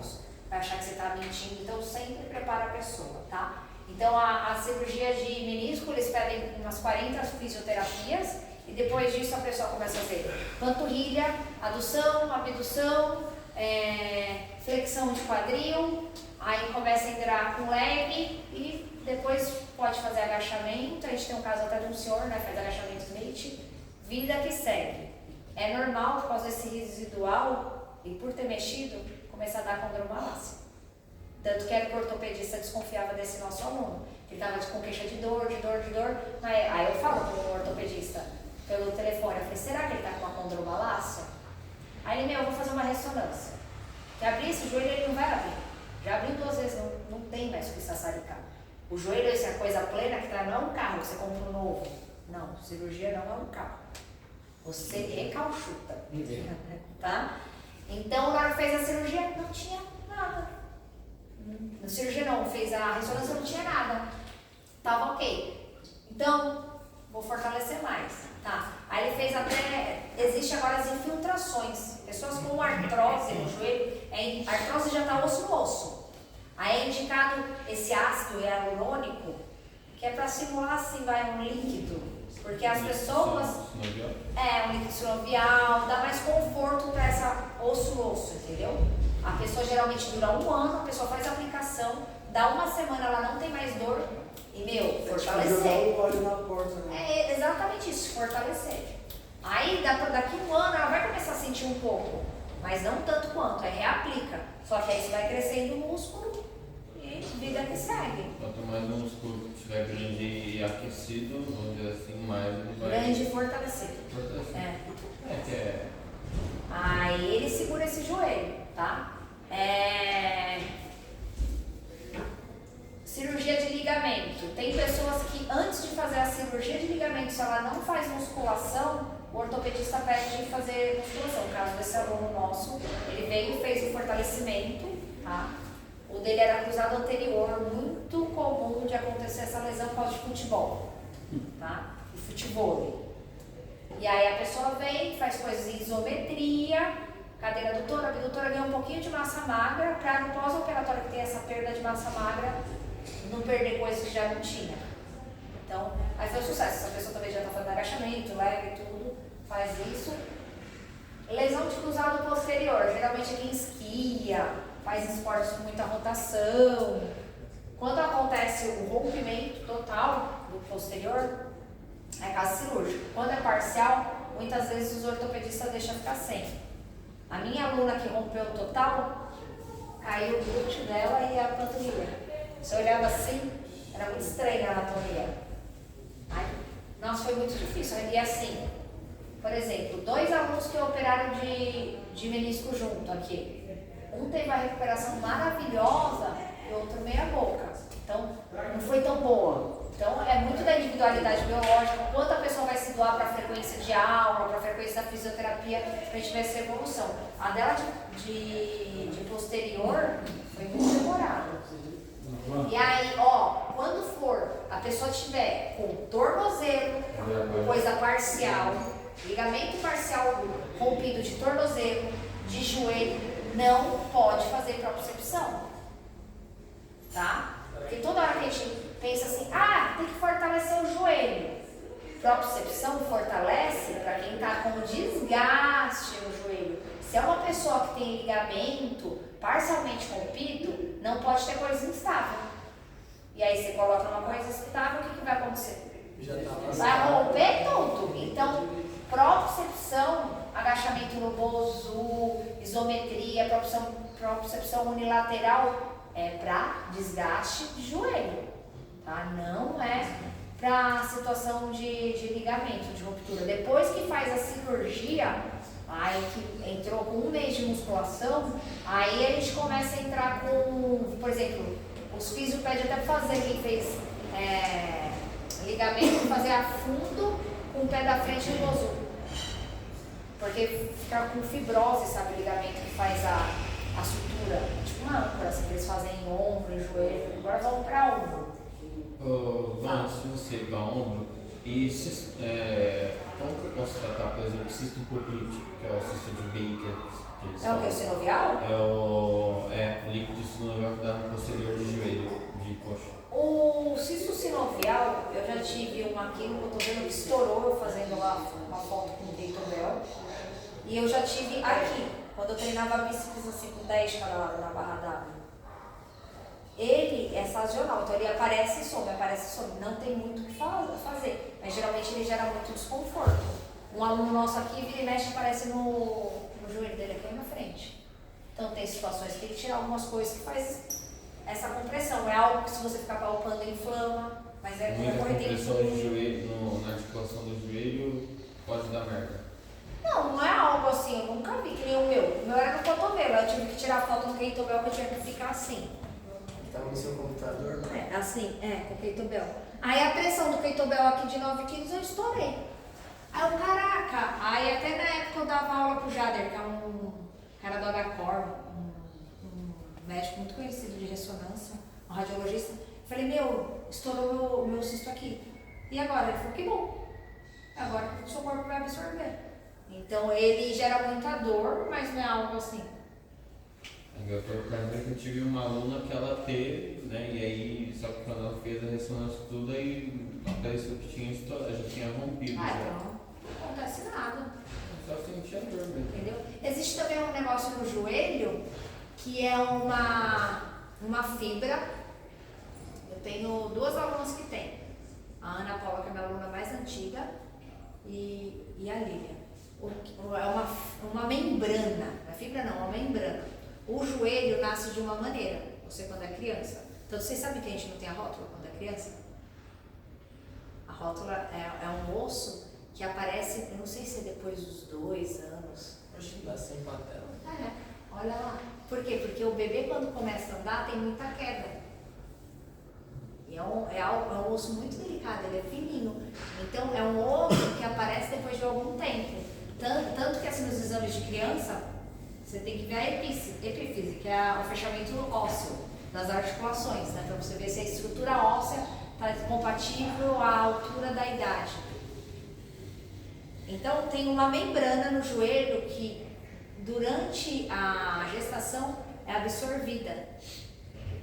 vai achar que você está mentindo, então sempre prepara a pessoa, tá? Então, a cirurgia de menisco, eles pedem umas 40 fisioterapias e depois disso a pessoa começa a fazer panturrilha, adução, abdução, flexão de quadril, aí começa a entrar com leg e depois pode fazer agachamento. A gente tem um caso até de um senhor, né, faz agachamento Smith, vida que segue. É normal, por causa desse residual e por ter mexido, começar a dar condromalácia. Tanto que era que o ortopedista desconfiava desse nosso aluno. Ele estava com queixa de dor. Aí eu falo para o ortopedista pelo telefone, eu falei, será que ele está com uma condromalácia? Aí ele, eu vou fazer uma ressonância. Se abrir esse joelho, ele não vai abrir. Já abriu 2 vezes, não tem mais o que sassaricar. O joelho, essa coisa plena que não é um carro que você compra um novo. Não, cirurgia não é um carro. Você recalchuta. Tá? Então, na hora que fez a cirurgia, não tinha nada. Na cirurgia não, fez a ressonância, não tinha nada. Tava ok. Então, vou fortalecer mais. Tá? Aí ele fez até, existe agora as infiltrações. Pessoas com artrose no joelho, a artrose já está osso no osso. Aí é indicado esse ácido hialurônico, que é para simular assim, um líquido. Porque as pessoas. Um líquido sinovial, dá mais conforto para essa osso no osso, entendeu? A pessoa geralmente dura 1 ano, a pessoa faz a aplicação, dá 1 semana, ela não tem mais dor. E, fortalecer. Na porta, né? Exatamente isso, fortalecer. Aí, daqui 1 ano, ela vai começar a sentir um pouco, mas não tanto quanto, aí reaplica. Só que aí você vai crescendo o músculo e vida que segue. Quanto mais o músculo estiver grande e aquecido, vamos dizer assim, mais ele vai... Grande e fortalecido. Aí ele segura esse joelho, tá? Cirurgia de ligamento. Tem pessoas que antes de fazer a cirurgia de ligamento, se ela não faz musculação, o ortopedista pede de fazer musculação. No caso desse aluno nosso, ele veio e fez o fortalecimento, tá? O dele era cruzado anterior, muito comum de acontecer essa lesão por causa de futebol, tá? E futebol. E aí a pessoa vem, faz coisas em isometria, cadeira adutora, abdutora, ganha um pouquinho de massa magra, para no pós-operatório que tem essa perda de massa magra, não perder coisas que já não tinha. Então, aí foi um sucesso. Essa pessoa também já está fazendo agachamento, leg e tudo, faz isso. Lesão de cruzado posterior, geralmente quem esquia, faz esportes com muita rotação. Quando acontece o rompimento total do posterior, é caso cirúrgico. Quando é parcial, muitas vezes os ortopedistas deixam ficar sem. A minha aluna que rompeu total, caiu o glúteo dela e a panturrilha. Se eu olhava assim, era muito estranha a anatomia. Nossa, foi muito difícil. E assim, por exemplo, 2 alunos que operaram de de menisco junto aqui. Um teve uma recuperação maravilhosa e o outro meia boca. Então, não foi tão boa. Então, é muito da individualidade biológica, quanto a pessoa vai se doar para a frequência de aula, para a frequência da fisioterapia, para a gente ver essa evolução. A dela de posterior foi muito demorada. E aí, ó, quando for a pessoa tiver com tornozelo, coisa parcial, ligamento parcial rompido de tornozelo, de joelho, não pode fazer propriocepção. Tá? Porque toda hora que a gente pensa assim, tem que fortalecer o joelho. Propriocepção fortalece para quem está com desgaste no joelho. Se é uma pessoa que tem ligamento parcialmente rompido, não pode ter coisa instável. E aí você coloca uma coisa instável, o que vai acontecer? Vai romper tudo. Então, propriocepção, agachamento no bozo, isometria, propriocepção unilateral é para desgaste de joelho, tá? Não é para situação de ligamento, de ruptura. Depois que faz a cirurgia, aí que entrou com 1 mês de musculação, aí a gente começa a entrar com, por exemplo, os físicos pedem até para fazer, quem fez ligamento, fazer a fundo com o pé da frente no bozo. Porque fica com fibrose, sabe, o ligamento que faz a sutura, tipo uma âncora, assim, que eles fazem em ombro, em joelho, agora vamos para ombro. Se você dá ombro, e como que eu posso tratar, por exemplo, cisto poplítico, que é o cisto de Baker? É o que? O sinovial? O líquido sinovial que dá no posterior de joelho, de coxa. O cisto sinovial, eu já tive um aqui no cotovelo que estourou, eu fazendo lá uma foto com o kettlebell. E eu já tive aqui, quando eu treinava bíceps assim com 10 de cada lado na barra d'água. Ele é sazonal, então ele aparece e some, não tem muito o que fazer, mas geralmente ele gera muito desconforto. Um aluno nosso aqui, vira e mexe, aparece no joelho dele aqui na frente. Então tem situações que tem que tirar algumas coisas que faz essa compressão. É algo que se você ficar palpando inflama, mas é muita como compressão de joelho, na articulação do joelho pode dar merda. Não é algo assim, eu nunca vi que nem o meu. O meu era no cotovelo, eu tive que tirar foto no kettlebell que eu tinha que ficar assim. Tava no seu computador, né? Com o kettlebell. Aí a pressão do kettlebell aqui de 9 quilos eu estourei. Aí eu, caraca, aí até na época eu dava aula pro Jader, que é um cara do HCOR, um médico muito conhecido de ressonância, um radiologista. Falei, estourou meu cisto aqui. E agora? Ele falou, que bom. Agora o seu corpo vai absorver. Então ele gera muita dor, mas não é algo assim. Eu tive uma aluna que ela teve, né, e aí, só que quando ela fez a ressonância tudo, aí apareceu que tinha estourado, já tinha rompido. Então não acontece nada. Só sentia dor mesmo. Entendeu? Existe também um negócio no joelho, que é uma fibra. Eu tenho 2 alunas que tem. A Ana Paula, que é a minha aluna mais antiga, e a Lívia. É uma membrana, não é fibra não, é uma membrana. O joelho nasce de uma maneira, você quando é criança. Então vocês sabem que a gente não tem a rótula quando é criança? A rótula é um osso que aparece, eu não sei se é depois dos 2 anos. Acho que dá sem patela. Olha lá. Por quê? Porque o bebê quando começa a andar tem muita queda. E é um osso muito delicado, ele é fininho. Então é um osso que aparece depois de algum tempo. Tanto que assim nos exames de criança, você tem que ver a epífise, que é o fechamento ósseo das articulações, né? Para você ver se a estrutura óssea está compatível à altura da idade. Então tem uma membrana no joelho que durante a gestação é absorvida.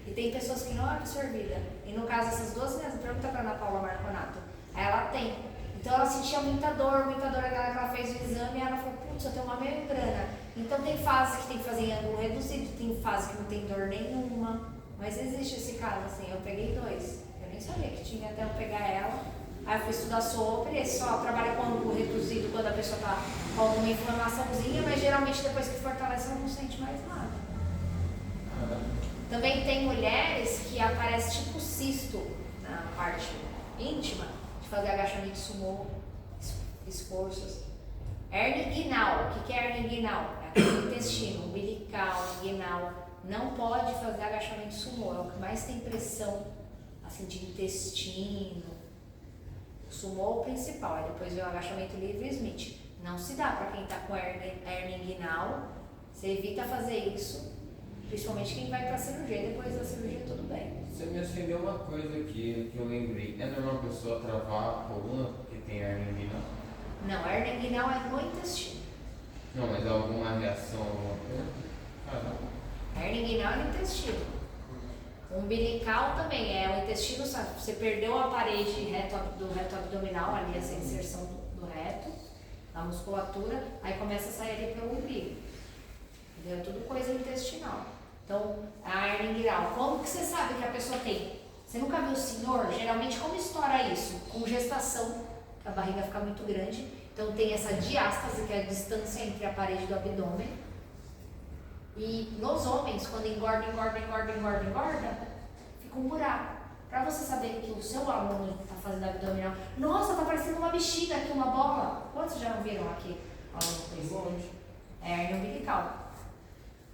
E tem pessoas que não é absorvida. E no caso essas 2 crianças, pergunta para a Ana Paula Marconato, ela tem. Então ela sentia muita dor, ela fez o exame e ela falou, putz, eu tenho uma membrana. Então tem fase que tem que fazer em ângulo reduzido, tem fase que não tem dor nenhuma. Mas existe esse caso, assim, eu peguei 2. Eu nem sabia que tinha até eu pegar ela. Aí eu fui estudar sobre, esse só trabalha com ângulo reduzido quando a pessoa está com alguma inflamaçãozinha, mas geralmente depois que fortalece ela não sente mais nada. Também tem mulheres que aparece tipo cisto na parte íntima, de fazer agachamento de sumô, esforços. Hernia inguinal. O que é hernia inguinal? É intestino, umbilical, inguinal. Não pode fazer agachamento sumô, é o que mais tem pressão assim, de intestino. O sumô é o principal, aí depois vem o agachamento livre e Smith. Não se dá para quem está com hernia inguinal, você evita fazer isso, principalmente quem vai para a cirurgia, depois da cirurgia tudo bem. Você me acendeu uma coisa aqui que eu lembrei. É normal a pessoa travar a coluna porque tem hernia inguinal? Não, hernia inguinal é no intestino. Não, mas alguma reação, alguma coisa? Caramba. Hernia inguinal é no intestino. O umbilical também é o intestino, sabe? Você perdeu a parede do reto abdominal, ali essa inserção do reto, da musculatura, aí começa a sair ali para o umbigo. Entendeu? Tudo coisa intestinal. Então, a hernia inguinal, como que você sabe que a pessoa tem? Você nunca viu o senhor? Geralmente, como estoura isso? Com gestação, a barriga fica muito grande. Então, tem essa diástase, que é a distância entre a parede do abdômen. E nos homens, quando engorda, fica um buraco. Para você saber que o seu aluno está fazendo abdominal, nossa, tá parecendo uma bexiga aqui, uma bola. Quantos já não viram aqui? Aluno é hernia umbilical.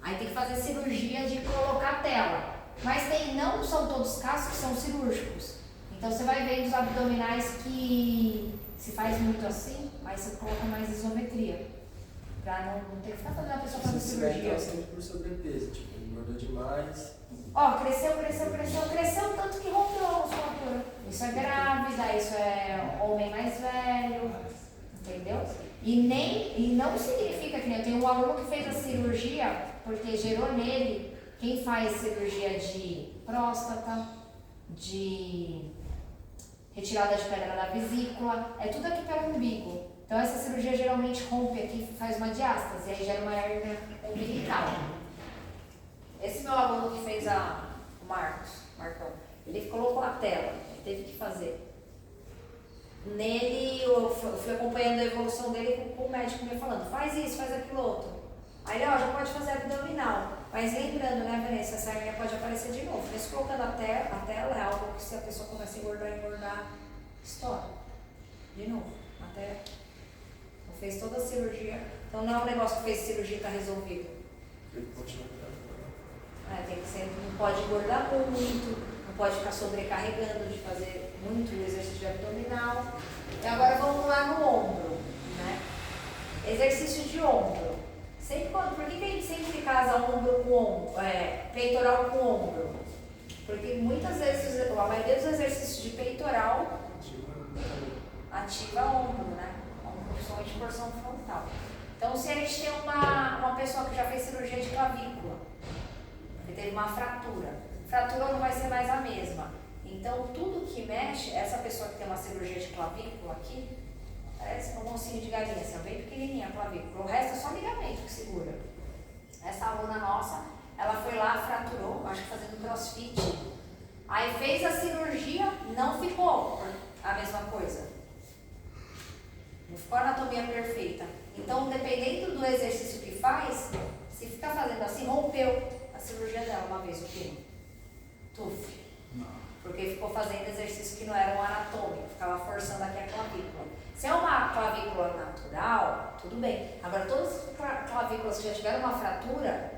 Aí tem que fazer cirurgia de colocar tela. Mas não são todos os casos que são cirúrgicos. Então você vai ver os abdominais que se faz muito assim, aí você coloca mais isometria. Pra não ter que ficar fazendo a pessoa fazer cirurgia. Sempre por sobrepeso, tipo, engordou demais. Ó, cresceu, tanto que rompeu a musculatura. Isso é grávida, isso é homem mais velho, entendeu? E não significa que eu tenho um aluno que fez a cirurgia porque gerou nele. Quem faz cirurgia de próstata, de retirada de pedra da vesícula, é tudo aqui pelo umbigo. Então essa cirurgia geralmente rompe aqui, faz uma diástase, e aí gera uma hernia umbilical. Esse meu aluno que fez o Marcão, ele colocou a tela, ele teve que fazer. Nele, eu fui acompanhando a evolução dele com o médico me falando, faz isso, faz aquilo outro. Aí ele, já pode fazer abdominal. Mas lembrando, né, Vanessa, essa hernia pode aparecer de novo. Mas colocando a tela é algo que se a pessoa começa a engordar, estoura. De novo, até fez toda a cirurgia. Então não é um negócio que fez cirurgia e está resolvido. Tem que ser, não pode engordar muito, não pode ficar sobrecarregando de fazer muito exercício de abdominal. E agora vamos lá no ombro, né? Exercício de ombro. Por que a gente sempre casa ombro com ombro, peitoral com ombro? Porque muitas vezes, a maioria dos exercícios de peitoral ativa ombro, né? Principalmente porção frontal. Então, se a gente tem uma pessoa que já fez cirurgia de clavícula, que teve uma fratura não vai ser mais a mesma. Então, tudo que mexe, essa pessoa que tem uma cirurgia de clavícula aqui, parece um ossinho de galinha, assim, bem pequenininha a clavícula. O resto é só ligamento que segura. Essa aluna nossa, ela foi lá, fraturou, acho que fazendo crossfit. Aí fez a cirurgia, não ficou a mesma coisa. Não ficou a anatomia perfeita. Então, dependendo do exercício que faz, se ficar fazendo assim, rompeu a cirurgia dela uma vez, o quê? Tuf. Porque ficou fazendo exercício que não era um anatômico, ficava forçando aqui a clavícula. Se é uma clavícula natural, tudo bem. Agora, todas as clavículas que já tiveram uma fratura,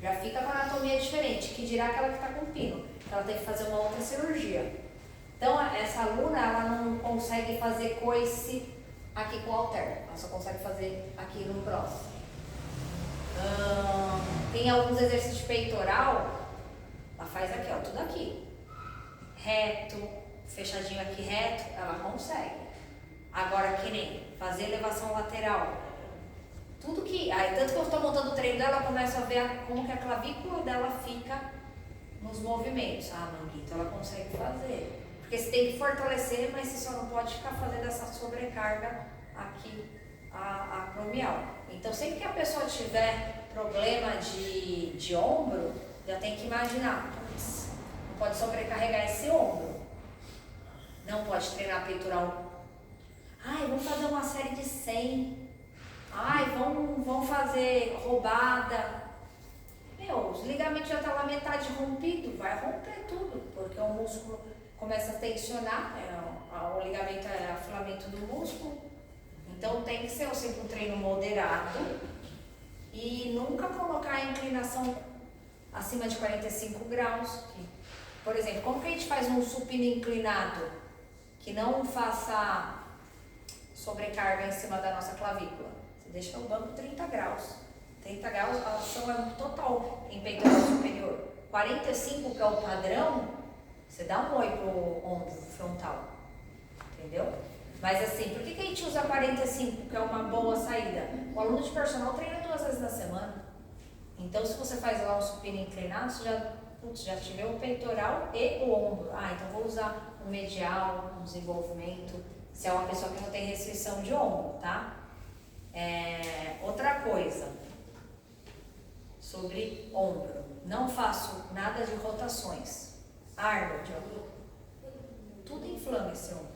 já fica com a anatomia diferente, que dirá aquela que está com pino. Ela tem que fazer uma outra cirurgia. Então, essa aluna, ela não consegue fazer coice aqui com o halter, ela só consegue fazer aqui no próximo. Tem alguns exercícios de peitoral, ela faz aqui, ó, tudo aqui. Reto, fechadinho aqui reto, ela consegue. Agora, que nem fazer elevação lateral. Tudo que. Aí, tanto que eu estou montando o treino dela, eu começo a ver como que a clavícula dela fica nos movimentos. Manguito, ela consegue fazer. Porque você tem que fortalecer, mas você só não pode ficar fazendo essa sobrecarga aqui, a acromial. Então, sempre que a pessoa tiver problema de ombro, já tem que imaginar, não pode sobrecarregar esse ombro. Não pode treinar peitoral. Vamos fazer uma série de 100. Vamos fazer roubada. Os ligamentos já estão lá metade rompido, vai romper tudo, porque o músculo começa a tensionar, o ligamento é afilamento do músculo. Então tem que ser sempre um treino moderado E nunca colocar a inclinação acima de 45 graus. Por exemplo, como que a gente faz um supino inclinado que não faça sobrecarga em cima da nossa clavícula? Você deixa o banco 30 graus. 30 graus, a ação é total em peitoral superior. 45, que é o padrão, você dá um oi pro ombro frontal. Entendeu? Mas assim, por que a gente usa 45, que é uma boa saída? O aluno de personal treina 2 vezes na semana. Então, se você faz lá um supino inclinado, você já tiver o peitoral e o ombro. Então vou usar um medial, um desenvolvimento, se é uma pessoa que não tem restrição de ombro, tá? Outra coisa, sobre ombro. Não faço nada de rotações. Arnold, tudo inflama esse ombro.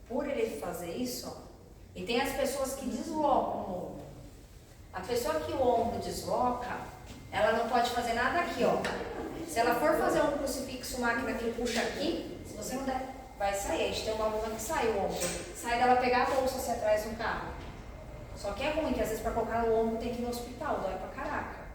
Por ele fazer isso, e tem as pessoas que deslocam o ombro. A pessoa que o ombro desloca, ela não pode fazer nada aqui, ó. Se ela for fazer um crucifixo máquina que puxa aqui, se você não der, vai sair. A gente tem uma aluna que sai o ombro. Sai dela pegar a bolsa assim atrás do carro. Só que é ruim, que às vezes para colocar o ombro tem que ir no hospital, dói pra caraca.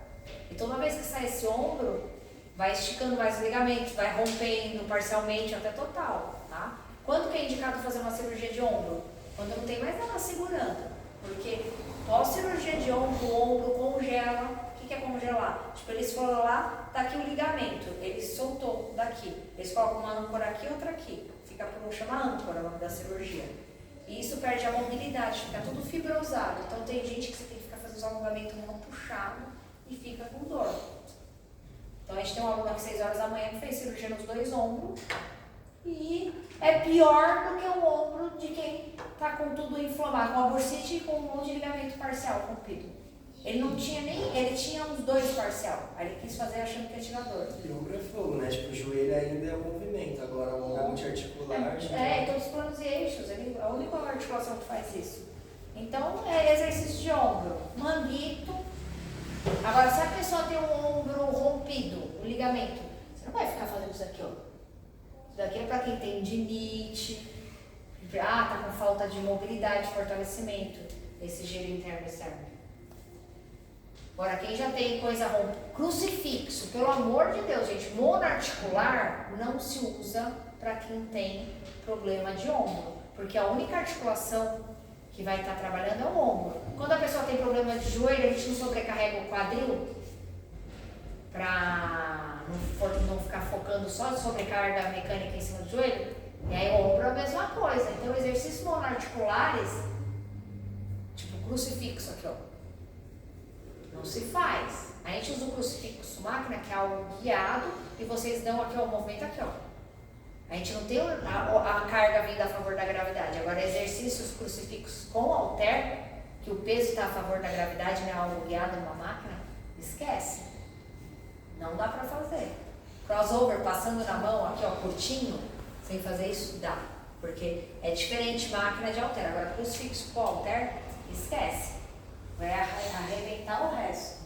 E toda vez que sai esse ombro, vai esticando mais os ligamentos, vai rompendo parcialmente até total, tá? Quando que é indicado fazer uma cirurgia de ombro? Quando não tem mais nada segurando. Porque pós-cirurgia de ombro, o ombro congela. O que é congelar? Tipo, eles foram lá, tá aqui o ligamento, ele soltou daqui. Eles colocam uma âncora aqui e outra aqui. Fica por chama âncora o nome da cirurgia. E isso perde a mobilidade, fica tudo fibrosado. Então tem gente que você tem que ficar fazendo os alongamentos não puxado e fica com dor. Então a gente tem uma aluna que 6 horas da manhã que fez cirurgia nos 2 ombros. E é pior do que o ombro de quem tá com tudo inflamado, com a bursite e com um monte de ligamento parcial rompido. Ele não tinha nem, ele tinha uns 2 parcial. Aí ele quis fazer achando que ia tirar dor. E o ombro é fogo, né? Tipo, o joelho ainda é o movimento, agora o ombro é multiarticular. Todos os planos e eixos, ele, a única articulação que faz isso. Então, é exercício de ombro, manguito. Agora, se a pessoa tem um ombro rompido, o ligamento, você não vai ficar fazendo isso aqui, ó. Isso daqui é para quem tem tendinite, tá com falta de mobilidade, fortalecimento, esse giro interno e externo. Agora, quem já tem coisa rompe, crucifixo, pelo amor de Deus, gente, monoarticular não se usa para quem tem problema de ombro, porque a única articulação que vai estar trabalhando é o ombro. Quando a pessoa tem problema de joelho, a gente não sobrecarrega o quadril para não ficar focando só de sobrecarga mecânica em cima do joelho, e aí o ombro é a mesma coisa. Então, exercícios monoarticulares, tipo crucifixo aqui, ó. Não se faz. A gente usa o crucifixo máquina, que é algo guiado, e vocês dão aqui, ó, o movimento aqui, ó. A gente não tem a carga vindo a favor da gravidade. Agora, exercícios crucifixos com halter, que o peso está a favor da gravidade, né, algo guiado numa máquina, esquece. Não dá pra fazer. Crossover, passando na mão, aqui, ó, curtinho, sem fazer isso, dá. Porque é diferente máquina de halter. Agora, crucifixo com halter, esquece. Vai arrebentar o resto.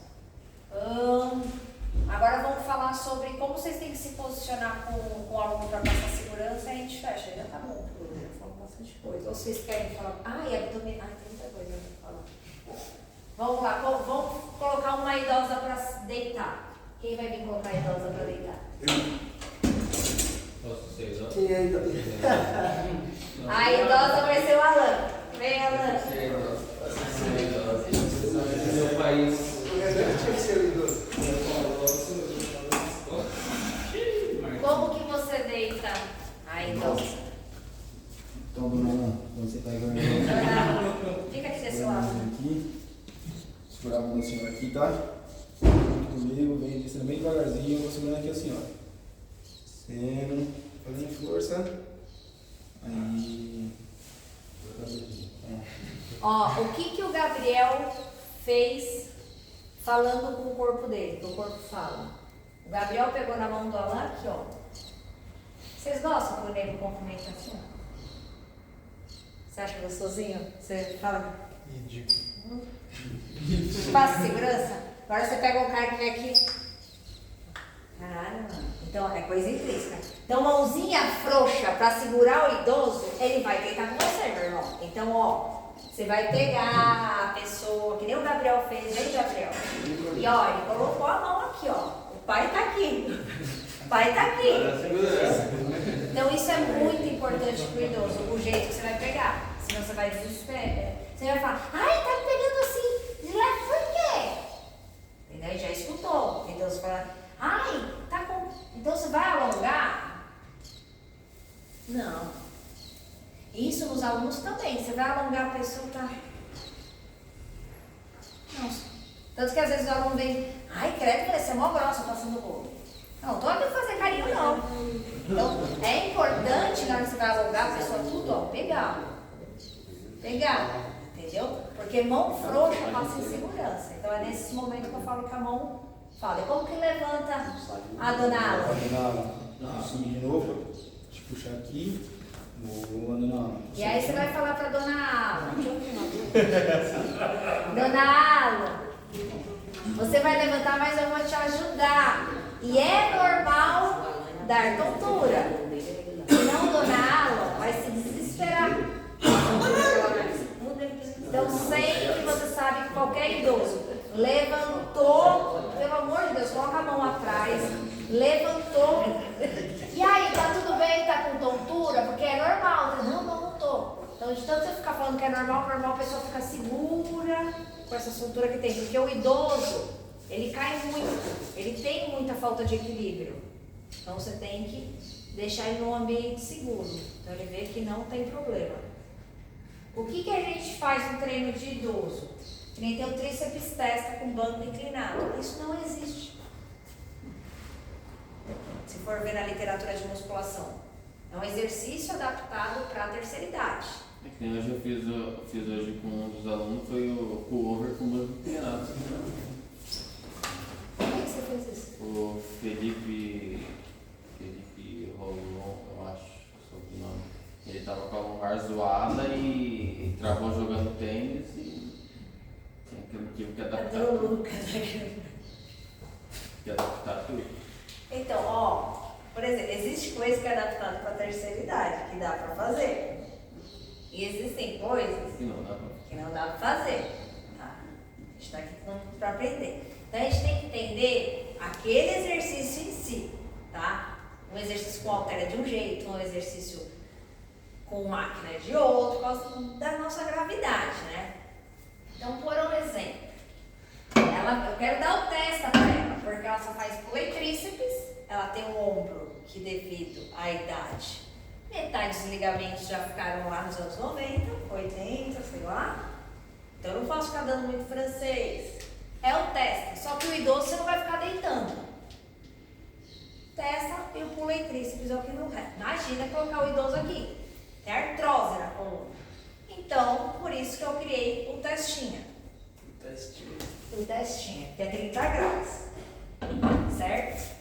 Agora vamos falar sobre como vocês têm que se posicionar com o aluno para passar segurança e a gente fecha. Já tá bom, já falamos bastante coisa. Ou vocês querem falar? E abdominal. Tem muita coisa pra falar. Vamos lá, vamos colocar uma idosa para deitar. Quem vai vir colocar a idosa para deitar? Posso ser idosa? Quem é idosa? A idosa vai ser o Alan. Vem, Alan. Meu país. Tinha que ser o idoso. Como que você deita a idosa? Então, dona Ana, quando você pega Fica aqui desse lado. aqui, segurar a mão da senhora aqui, tá? Junto comigo, vem descendo bem devagarzinho, eu vou segurando aqui assim, ó. Descendo, fazendo força. Aí. Ó, o que o Gabriel fez falando com o corpo dele, que o corpo fala? O Gabriel pegou na mão do Alan aqui, ó. Vocês gostam que o nego cumprimenta assim, ó? Você acha gostosinho? Você fala... Passa segurança? Agora você pega um cara que vem aqui... Caralho, mano. Então, é coisa intrínseca. Então, mãozinha frouxa pra segurar o idoso, ele vai deitar com você, meu irmão. Então, ó, Você vai pegar a pessoa, que nem o Gabriel fez, hein, Gabriel? E ó, ele colocou a mão aqui, ó. O pai tá aqui. O pai tá aqui. Então isso é muito importante pro idoso, o jeito que você vai pegar. Senão você vai desesperar. Você vai falar, ai, tá me pegando assim. De leve por quê? Entendeu? Já escutou. Então você fala, ai, tá com. Então você vai alongar? Não. Isso nos alunos também. Você vai alongar a pessoa, tá? Não. Tanto que às vezes o aluno vem, ai, credo, você é mó grossa passando o bolo. Não, tô aqui pra fazer carinho, não. Então, é importante na hora que você vai alongar a pessoa tudo, ó, pegar. Pegar, entendeu? Porque mão frouxa passa insegurança. Então é nesse momento que eu falo que a mão fala. E como que levanta a dona Ala? Dona Ala, subir de novo, deixa eu puxar aqui. Boa, dona Ala. E aí você vai falar pra dona Ala. Dona Ala, você vai levantar, mas eu vou te ajudar. E é normal dar tontura. Não, dona Ala, vai se desesperar. Então sempre você sabe que qualquer idoso levantou, pelo amor de Deus, coloca a mão atrás, levantou. E aí, tá tudo bem, tá com tontura? Porque é normal. Não tô. Então de tanto você ficar falando que é normal a pessoa fica segura com essa tontura que tem. Porque o idoso, ele cai muito, ele tem muita falta de equilíbrio. Então você tem que deixar ele num ambiente seguro. Então ele vê que não tem problema. O que a gente faz no treino de idoso? Que nem tem o tríceps testa com banco inclinado. Isso não existe. Se for ver na literatura de musculação. É um exercício adaptado para a terceira idade. É que nem hoje eu fiz hoje com um dos alunos, foi o pullover com banco inclinado. Como é que você fez isso? O Felipe Rolon, eu acho, o sobrenome. Ele tava com a lombar zoada e travou jogando tênis e tive que adaptar tudo. Que adaptar tudo. Então, ó, por exemplo, existe coisa que é adaptada para a terceira idade, que dá para fazer. E existem coisas Que não dá pra fazer. Tá? A gente está aqui para aprender. Então a gente tem que entender aquele exercício em si, tá? Um exercício com halter de um jeito, um exercício com máquina de outro, por causa da nossa gravidade, né? Então, por um exemplo, eu quero dar o testa para ela, porque ela só faz pulo e tríceps, ela tem um ombro que, devido à idade, metade dos ligamentos já ficaram lá nos anos 90, 80, sei lá. Então, eu não posso ficar dando muito francês. É o testa, só que o idoso você não vai ficar deitando. Testa e o pulo e tríceps é o que não é. Imagina colocar o idoso aqui. É artrose na coluna. Então, por isso que eu criei o testinha. O testinha, que é 30 graus. Certo?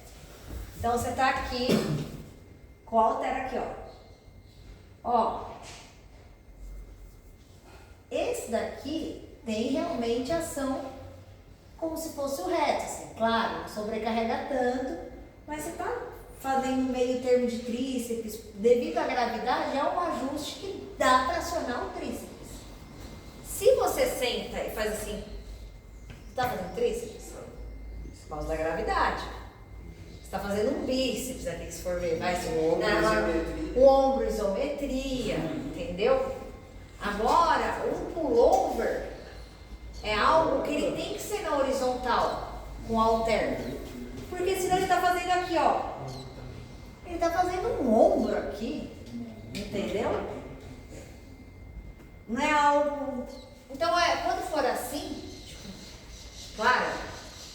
Então, você tá aqui com o halter aqui, ó. Ó. Esse daqui tem realmente ação como se fosse o reto, assim. Claro, não sobrecarrega tanto, mas você tá fazendo meio termo de tríceps, devido à gravidade, é um ajuste que dá para acionar o tríceps. Se você senta e faz assim, tá fazendo tríceps? Por causa da gravidade. Você tá fazendo um bíceps aqui, se for ver, vai um ombro, isometria, entendeu? Agora, um pullover é algo que ele tem que ser na horizontal, com halter. Porque senão ele tá fazendo aqui, ó. Ele tá fazendo um ombro aqui, entendeu? Não é algo... Então, quando for assim, tipo, claro,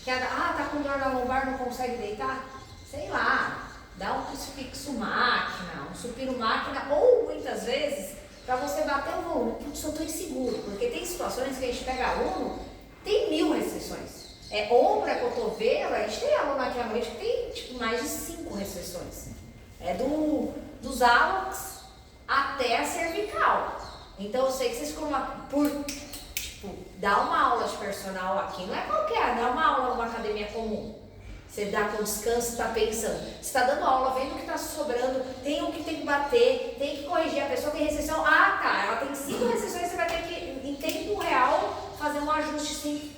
que tá com dor na lombar, não consegue deitar, sei lá, dá um crucifixo máquina, um supino máquina, ou muitas vezes, para você bater o volume, putz, eu tô inseguro, porque tem situações que a gente pega aluno, tem 1000 restrições. Ombro, cotovelo, a gente tem aluno aqui à noite que tem tipo, mais de 5 restrições. É dos hálux até a cervical. Então eu sei que vocês dar uma aula de personal aqui não é qualquer, não é uma aula numa academia comum. Você dá com descanso, está pensando. Você está dando aula, vendo o que está sobrando, tem o que tem que bater, tem que corrigir, a pessoa tem restrição. Ah, tá, ela tem 5 restrições, você vai ter que tempo real, fazer um ajuste sim.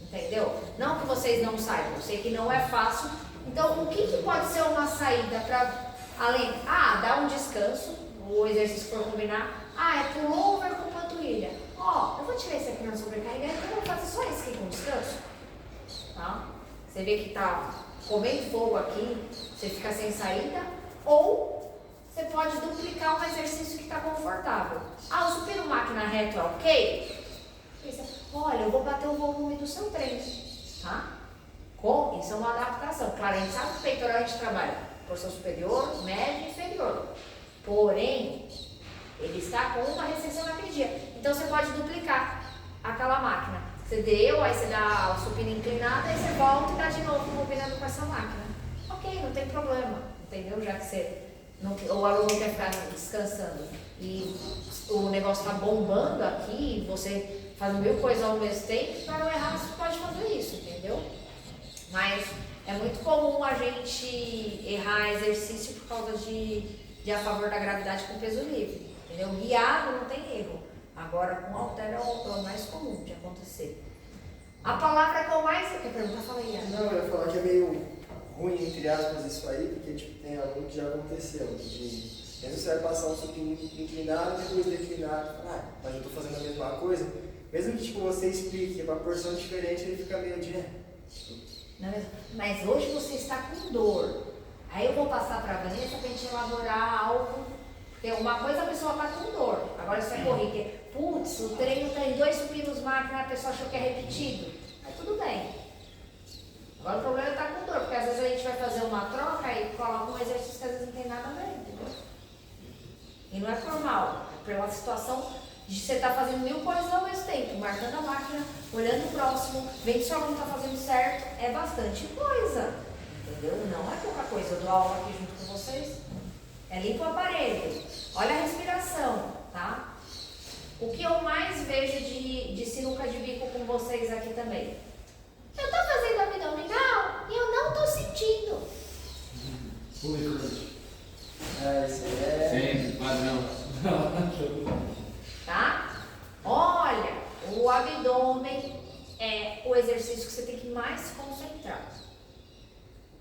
Entendeu? Não que vocês não saibam, eu sei que não é fácil. Então, o que pode ser uma saída para além? Dar um descanso, o exercício for combinar. É pullover com panturrilha. Eu vou tirar esse aqui na sobrecarregada, então eu vou fazer só esse aqui com descanso. Tá? Você vê que tá comendo fogo aqui, você fica sem saída, ou você pode duplicar um exercício que está confortável. O supino máquina reto é ok? Olha, eu vou bater o volume do seu treino, tá? Isso é uma adaptação. Claro, a gente sabe que o peitoral a gente trabalha porção superior, média e inferior. Porém, ele está com uma restrição naquele dia. Então, você pode duplicar aquela máquina. Você deu, aí você dá o supino inclinado, aí você volta e dá de novo, combinando com essa máquina. Ok, não tem problema, entendeu? Já que o aluno quer ficar descansando e o negócio está bombando aqui, você faz 1000 coisas ao mesmo tempo, para não errar, você pode fazer isso, entendeu? Mas é muito comum a gente errar exercício por causa de a favor da gravidade com peso livre, entendeu? Guiado não tem erro. Agora, com halter é o mais comum de acontecer. A palavra que eu mais... Quer perguntar? Fala aí, Ana. Não, eu ia falar que é meio ruim, entre aspas, isso aí, porque tipo, tem aluno que já aconteceu. Mesmo você vai passar um supino inclinado, depois declinado, mas eu tô fazendo a mesma coisa. Mesmo que tipo, você explique uma porção diferente, ele fica meio de... Não, mas hoje você está com dor. Aí eu vou passar para a Vanessa para a gente elaborar algo. Porque uma coisa a pessoa está com dor. Agora você vai correr, putz, o treino tem 2 supinos máquina, a pessoa achou que é repetido. Mas tudo bem. Agora o problema é estar com dor, porque às vezes a gente vai fazer uma troca e coloca um exercício que às vezes não tem nada a ver, entendeu? E não é normal. É pela situação de você estar fazendo 1000 coisas ao mesmo tempo, marcando a máquina, olhando o próximo, vendo se o aluno está fazendo certo, é bastante coisa, entendeu? Não é pouca coisa. Eu dou aula aqui junto com vocês, limpa o aparelho, olha a respiração, tá? O que eu mais vejo de sinuca de bico com vocês aqui também? Eu estou fazendo abdominal e eu não estou sentindo. Isso é... Sempre, padrão. Tá? Olha, o abdômen é o exercício que você tem que mais se concentrar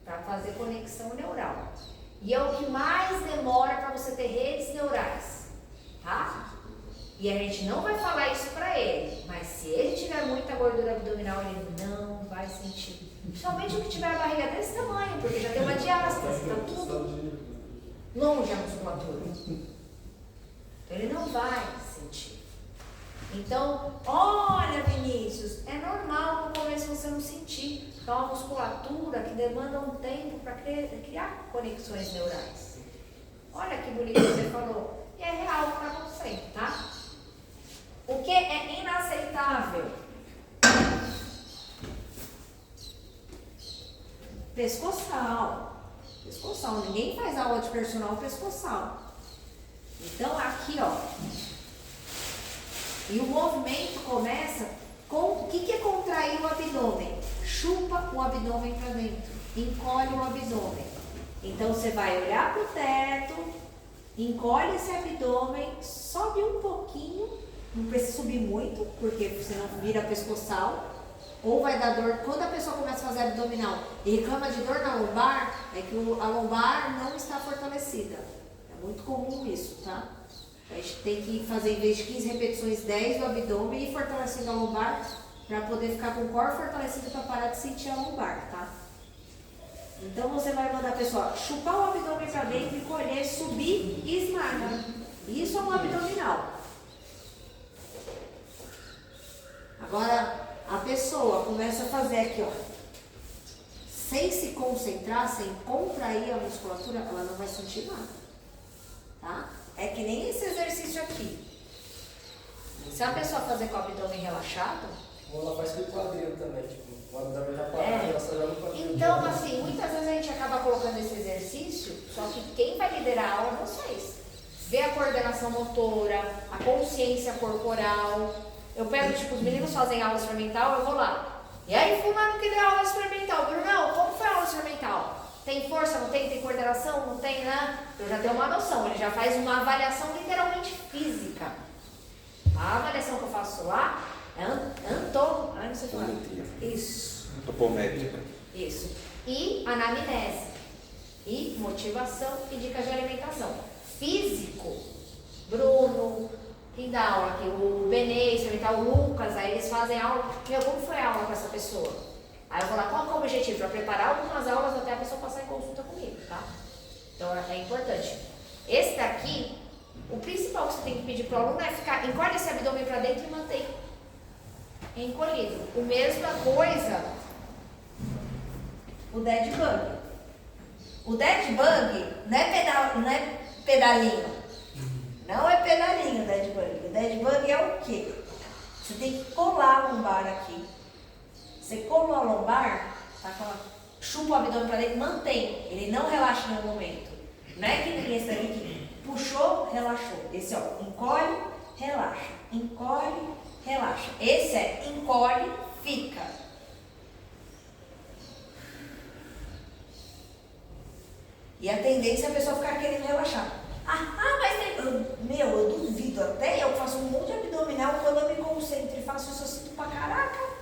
para fazer conexão neural. E é o que mais demora para você ter redes neurais, tá? E a gente não vai falar isso para ele, mas se ele tiver muita gordura abdominal, ele não vai sentir. Principalmente o que tiver a barriga desse tamanho, porque já tem uma diástase, tá tudo longe a musculatura. Então ele não vai sentir. Então, olha, Vinícius, é normal no começo você não sentir. É uma musculatura que demanda um tempo para criar conexões neurais. Olha que bonito que você falou. E é real o que está acontecendo, tá? O que é inaceitável? Pescoçal. Pescoçal. Ninguém faz aula de personal pescoçal. Então, aqui, ó. E o movimento começa com... O que é contrair o abdômen? Chupa o abdômen para dentro. Encolhe o abdômen. Então, você vai olhar para o teto, encolhe esse abdômen, sobe um pouquinho. Não precisa subir muito, porque senão vira pescoçal. Ou vai dar dor. Quando a pessoa começa a fazer abdominal e reclama de dor na lombar, é que a lombar não está fortalecida. É muito comum isso, tá? A gente tem que fazer, em vez de 15 repetições, 10 do abdômen e ir fortalecendo a lombar para poder ficar com o core fortalecido para parar de sentir a lombar, tá? Então você vai mandar a pessoa chupar o abdômen para dentro, encolher, subir e esmaga. Isso é um abdominal. Agora, a pessoa começa a fazer aqui, ó, sem se concentrar, sem contrair a musculatura, ela não vai sentir nada, tá? É que nem esse exercício aqui. Se a pessoa fazer com o abdômen relaxado... Ou ela faz com o quadril também, tipo, o abdômen já para, ela só joga o quadril. Então, assim, muitas vezes a gente acaba colocando esse exercício, só que quem vai liderar a aula é vocês. Vê a coordenação motora, a consciência corporal. Eu pego, tipo, os meninos fazem aula experimental, eu vou lá. E aí, fulano que deu aula experimental. Brunão, como foi a aula experimental? Tem força, não tem? Tem coordenação, não tem, né? Eu já tenho uma noção, ele já faz uma avaliação literalmente física. A avaliação que eu faço lá é não sei falar. Isso. Topométrica. Isso. E anamnese. E motivação e dicas de alimentação. Físico, Bruno, quem dá aula aqui? O Benê, o Lucas, aí eles fazem aula. Como foi a aula com essa pessoa? Aí eu vou lá, qual que é o objetivo? Para preparar algumas aulas até a pessoa passar em consulta comigo, tá? Então é importante. Esse daqui, o principal que você tem que pedir para o aluno é ficar, encolhe esse abdômen para dentro e mantém encolhido. A mesma coisa, o dead bug. O dead bug não é pedalinho. Não é pedalinho o dead bug. O dead bug é o quê? Você tem que colar a lombar aqui. Você colou a lombar, tá com chupa o abdômen para dentro, mantém. Ele não relaxa no momento. Não é que nem esse daqui que puxou, relaxou. Esse ó, encolhe, relaxa. Encolhe, relaxa. Esse é encolhe, fica. E a tendência é a pessoa ficar querendo relaxar. Mas eu duvido. Até eu faço um monte de abdominal, quando eu me concentro e faço isso, eu sinto pra caraca.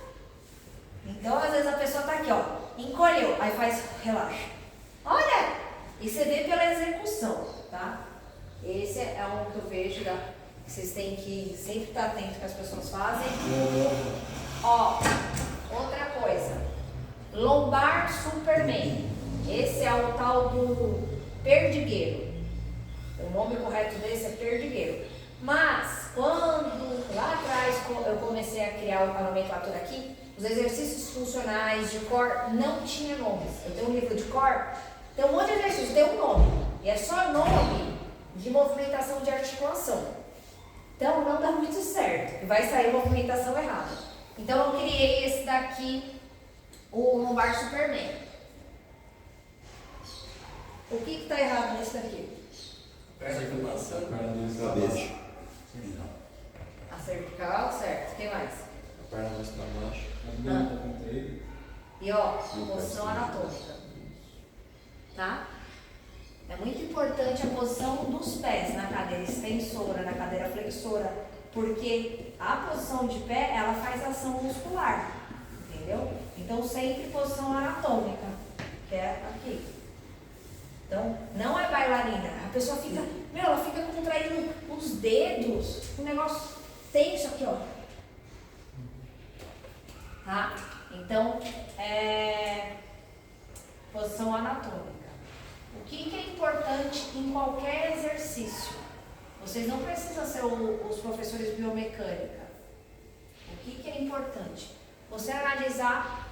Então, às vezes a pessoa tá aqui, ó, encolheu, aí faz, relaxa. Olha! E você vê pela execução, tá? Esse é um que eu vejo, que vocês têm que sempre estar atento que as pessoas fazem. Ó, outra coisa. Lombar Superman. Esse é o tal do perdigueiro. O nome correto desse é perdigueiro. Mas, quando lá atrás eu comecei a criar a nomenclatura aqui, os exercícios funcionais de core não tinha nomes. Eu tenho um livro de core, tem um monte de exercícios, tem um nome. E é só nome de movimentação de articulação. Então não dá muito certo. Vai sair movimentação errada. Então eu criei esse daqui, o lombar Superman. O que está errado nesse daqui? Perna aqui passando. Cabeça. A cervical, certo. Quem mais? A perna mais pra baixo. E ó, posição anatômica. Tá? É muito importante a posição dos pés na cadeira extensora, na cadeira flexora, porque a posição de pé, ela faz ação muscular, entendeu? Então sempre posição anatômica, que é aqui. Então, não é bailarina. A pessoa fica, ela fica contraindo os dedos, um negócio tenso aqui, ó. Tá? Então, posição anatômica. O que é importante em qualquer exercício? Vocês não precisam ser os professores de biomecânica. O que é importante? Você analisar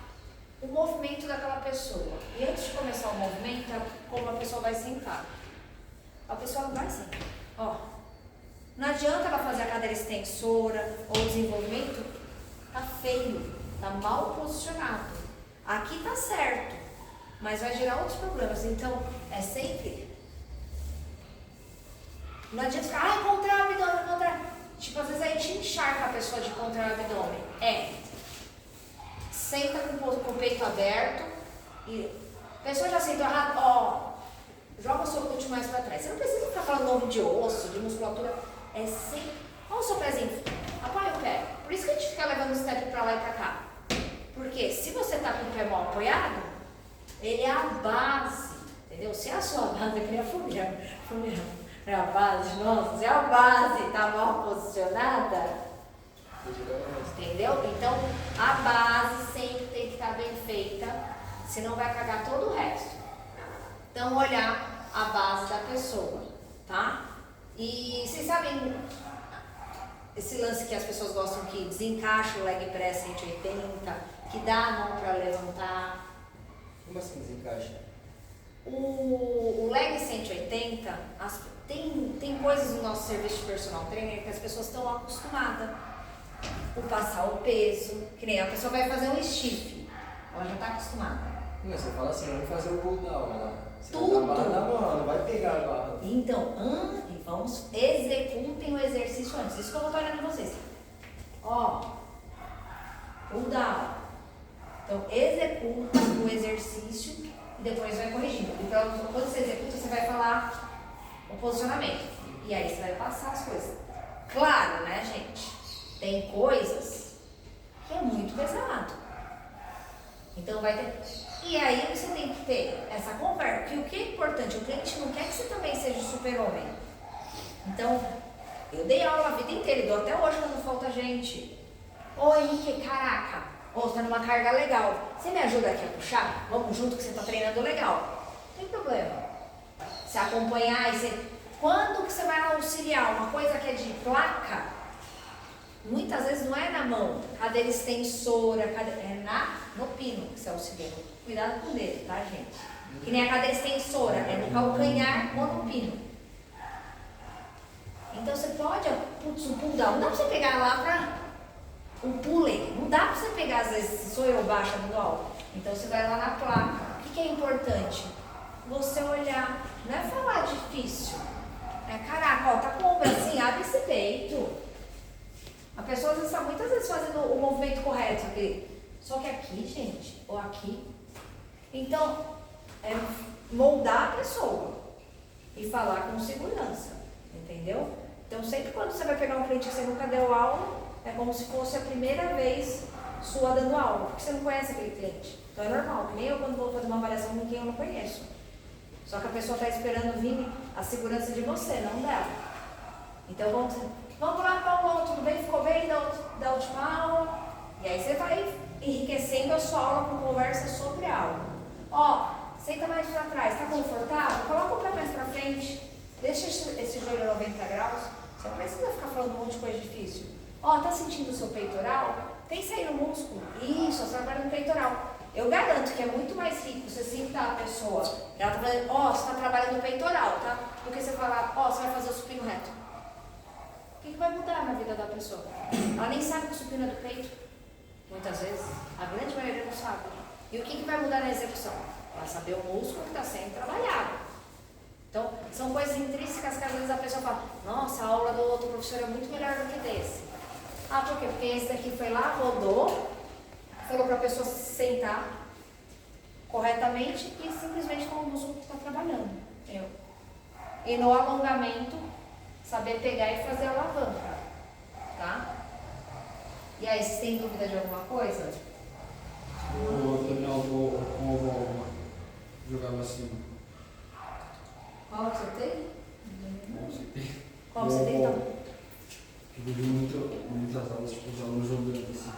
o movimento daquela pessoa. E antes de começar o movimento, como a pessoa vai sentar. A pessoa não vai sentar. Ó, não adianta ela fazer a cadeira extensora ou desenvolvimento. Tá feio, tá mal posicionado. Aqui tá certo, mas vai gerar outros problemas. Então, é sempre... Não adianta ficar, contrai o abdômen, contrai. Tipo, às vezes a gente encharca a pessoa de contrair o abdômen. Senta com o peito aberto e a pessoa já sentou errado, ó, joga o seu glúteo mais para trás. Você não precisa ficar falando nome de osso, de musculatura, é sempre, olha o seu pezinho, apoia o pé. Por isso que a gente fica levando o step para lá e para cá. Porque se você tá com o pé mal apoiado, ele é a base, entendeu? Se é a sua base, eu queria fumar, é a base, nossa, se a base tá mal posicionada, entendeu? Então, a base sempre tem que estar bem feita, senão vai cagar todo o resto. Então, olhar a base da pessoa, tá? E vocês sabem esse lance que as pessoas gostam que desencaixa o leg press 180, que dá a mão para levantar. Como assim desencaixa? O leg 180, tem coisas no nosso serviço de personal trainer que as pessoas estão acostumadas. O passar o peso, que nem a pessoa vai fazer um stiff, ela já está acostumada. Não, você fala assim, vamos fazer o pull down, né? Você Tudo. vai dar barra na mão, não vai pegar a barra. Então, executem o exercício antes. Isso que eu vou estar olhando vocês. Ó, pull down. Então, executa o exercício e depois vai corrigindo. Então, quando você executa, você vai falar o posicionamento. E aí você vai passar as coisas. Claro, né, gente? Tem coisas que é muito pesado. Então vai ter. E aí você tem que ter essa conversa. Porque o que é importante? O cliente não quer que você também seja super-homem. Então, eu dei aula a vida inteira, e dou até hoje quando falta gente. Ô Henrique, caraca, você tá numa carga legal. Você me ajuda aqui a puxar? Vamos junto que você tá treinando legal. Não tem problema. Você acompanhar e você. Quando que você vai auxiliar uma coisa que é de placa, muitas vezes não é na mão, cadeira extensora, é no pino que você auxilia. Cuidado com o dedo, tá, gente? Que nem a cadeira extensora, é no calcanhar ou no pino. Então você pode, putz, o pull down, não dá pra você pegar lá pra um pulley, não dá pra você pegar, às vezes, se sou eu baixa no alto. Então você vai lá na placa. O que é importante? Você olhar, não é falar difícil. É, caraca, ó, tá com o ombro assim, abre esse peito. A pessoa às vezes está muitas vezes fazendo o movimento correto aqui. Só que aqui, gente, ou aqui. Então, é moldar a pessoa e falar com segurança, entendeu? Então, sempre quando você vai pegar um cliente que você nunca deu aula, é como se fosse a primeira vez sua dando aula, porque você não conhece aquele cliente. Então é normal, que nem eu quando vou fazer uma avaliação com quem eu não conheço. Só que a pessoa está esperando vir a segurança de você, não dela. Então vamos lá, Paulo, tudo bem? Ficou bem da última aula? E aí você vai enriquecendo a sua aula com conversa sobre a aula. Ó, senta mais para trás, tá confortável? Coloca o pé mais para frente, deixa esse joelho a 90 graus. Você não precisa ficar falando um monte de coisa difícil. Ó, tá sentindo o seu peitoral? Pensa aí no músculo. Isso, você trabalha no peitoral. Eu garanto que é muito mais rico você sentar a pessoa, ela tá falando, ó, você tá trabalhando no peitoral, tá? Do que você falar, ó, você vai fazer o supino reto. O que vai mudar na vida da pessoa? Ela nem sabe que o supino é do peito, muitas vezes. A grande maioria não sabe. E o que vai mudar na execução? Ela saber o músculo que está sendo trabalhado. Então, são coisas intrínsecas que às vezes a pessoa fala, nossa, a aula do outro professor é muito melhor do que desse. Ah, por quê? Porque esse daqui foi lá, rodou, falou para a pessoa se sentar corretamente e simplesmente com o músculo que está trabalhando. Entendeu? E no alongamento, saber pegar e fazer a alavanca. Tá? E aí, vocês têm dúvida de alguma coisa? Eu também vou jogava assim. Qual que você tem? Qual Qual você tem, então? Eu vi muitas aulas, tipo, os alunos jogando assim.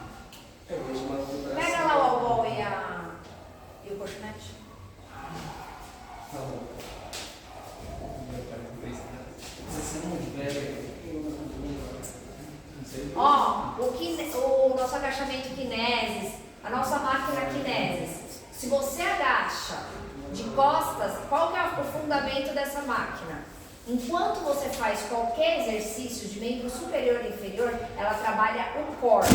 Eu vejo uma preparação. Pega lá o albol e o colchonete. Tá bom. Você não tiver. Não sei. Ó, o nosso agachamento Kinesis, a nossa máquina Kinesis. Se você agacha de costas, qual que é o fundamento dessa máquina? Enquanto você faz qualquer exercício de membro superior e inferior, ela trabalha o core,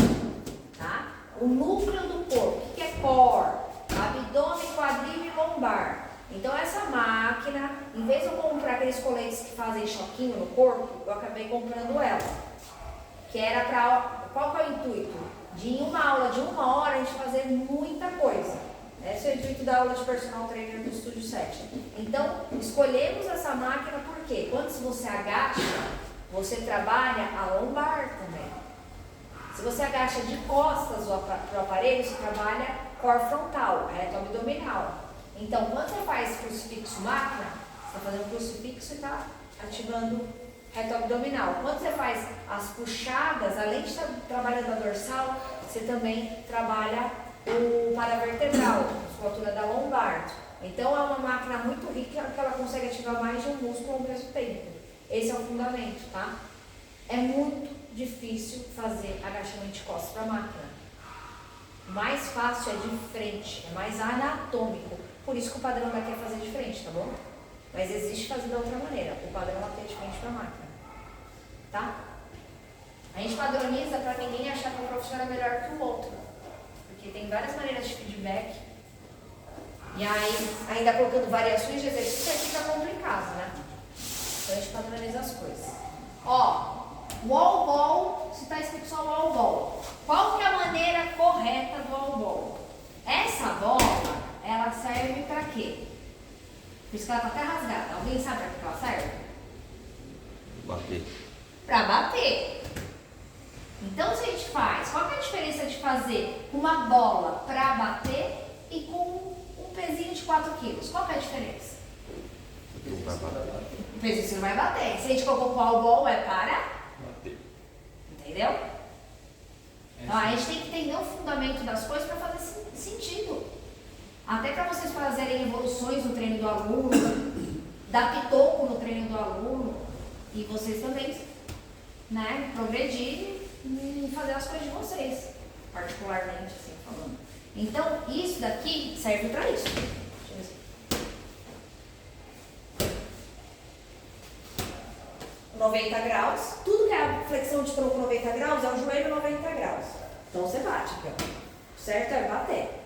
tá? O núcleo do corpo. O que é core? Abdômen, quadril e lombar. Então essa máquina, em vez de eu comprar aqueles coletes que fazem choquinho no corpo, eu acabei comprando ela. Que era para... Qual que é o intuito? De em uma aula de 1 hora a gente fazer muita coisa. Esse é o intuito da aula de personal trainer do Estúdio 7. Então, escolhemos essa máquina porque quando você agacha, você trabalha a lombar também. Se você agacha de costas para o aparelho, você trabalha core frontal, reto abdominal. Então, quando você faz crucifixo máquina, você está fazendo crucifixo e está ativando reto abdominal. Quando você faz as puxadas, além de estar trabalhando a dorsal, você também trabalha o paravertebral, a musculatura da lombar. Então é uma máquina muito rica que ela consegue ativar mais de um músculo ao mesmo tempo. Esse é o fundamento, tá? É muito difícil fazer agachamento de costas para a máquina. Mais fácil é de frente, é mais anatômico. Por isso que o padrão daqui é fazer de frente, tá bom? Mas existe fazer da outra maneira. O padrão é ter de frente para a máquina. Tá? A gente padroniza para ninguém achar que o professor é melhor que o outro. Porque tem várias maneiras de feedback. E aí, ainda colocando variações de exercício, aí fica complicado, né? Então a gente padroniza as coisas. Ó, wall ball, se está escrito só wall ball. Qual que é a maneira correta do wall ball? Essa bola, ela serve para quê? Por isso que ela está até rasgada. Alguém sabe para que ela serve? Bater. Para para bater. Então, se a gente faz, qual que é a diferença de fazer uma bola para bater e com um pezinho de 4 quilos? Qual que é a diferença? O pezinho você não vai bater. Se a gente colocou qual ball é para Bater. entendeu? Então, a gente tem que entender o fundamento das coisas para fazer sentido. Até para vocês fazerem evoluções no treino do aluno, dar pitoco no treino do aluno e vocês também, né, progredir e fazer as coisas de vocês, particularmente, assim, falando. Então, isso daqui serve para isso. Deixa eu ver. 90 graus, tudo que é a flexão de tronco 90 graus é o joelho 90 graus. Então você bate aqui, ó. O certo é bater.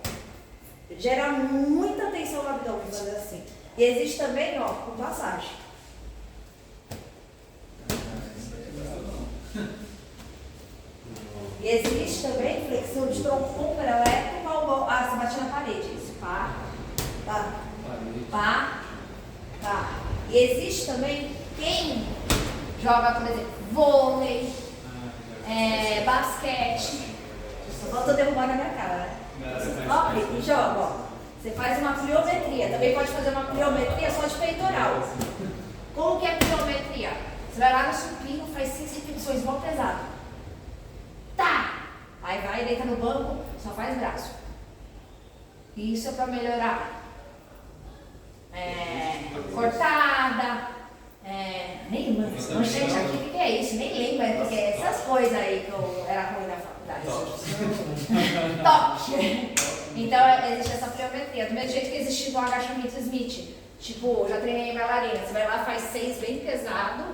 Gera muita tensão no abdômen fazer assim. E existe também, ó, com massagem. E existe também flexão de tronco com elétrico, você bate na parede. Isso, pá, pá, pá, pá. E existe também quem joga, por exemplo, vôlei, basquete. Só falta derrubar na minha cara, né? Ó, e joga, ó. Você faz uma pliometria. Também pode fazer uma pliometria só de peitoral. Como que é a pliometria? Você vai lá no supino, faz 6 repetições, igual pesado. Tá! Aí vai, deita no banco, só faz braço. Isso é pra melhorar. Cortada. Não sei aqui o que é isso, nem lembro, porque essas coisas aí que eu era ruim na faculdade. Toque! Então existe essa pliometria, do mesmo jeito que existe o agachamento Smith. Tipo, eu já treinei bailarina, você vai lá, faz 6 bem pesado,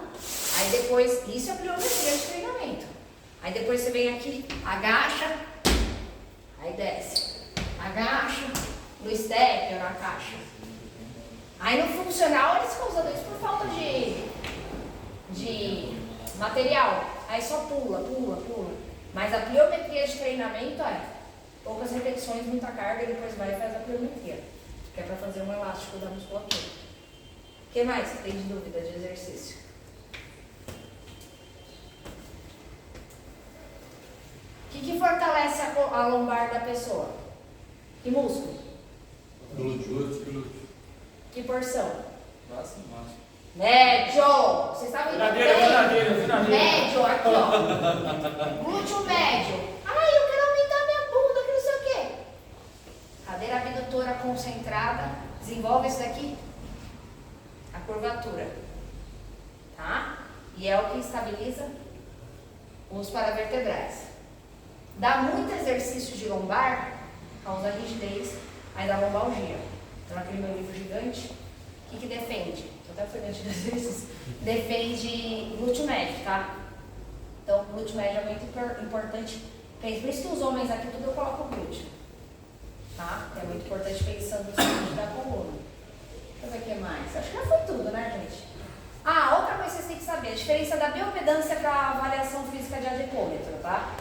aí depois, isso é pliometria de treinamento. Aí depois você vem aqui, agacha, aí desce, agacha, no step ou na caixa. Aí no funcional eles ficam usando isso por falta de material. Aí só pula, pula, pula. Mas a pliometria de treinamento é poucas repetições, muita carga, e depois vai e faz a pliometria. Que é para fazer um elástico da musculatura. O que mais você tem de dúvida de exercício? O que fortalece a lombar da pessoa? Que músculo? Glúteo. Que porção? Massa. Médio! Vocês sabem Viradeira. médio, aqui ó. Glúteo médio. Ai, eu quero aumentar minha bunda, que não sei o quê. Cadeira abdutora concentrada. Desenvolve isso daqui. A curvatura. Tá? E é o que estabiliza os paravertebrais. Dá muito exercício de lombar, causa rigidez, aí dá lombalgia. Então, aquele meu livro gigante, o que defende? Até fui antes de exercícios. Defende glúteo médio, tá? Então, glúteo médio é muito importante. Por isso que os homens aqui tudo eu coloco glúteo. Tá? É muito importante pensando no seguinte da coluna. Deixa eu ver o que mais. Acho que já foi tudo, né, gente? Ah, outra coisa que vocês têm que saber. A diferença da biopedância para a avaliação física de adipômetro, tá?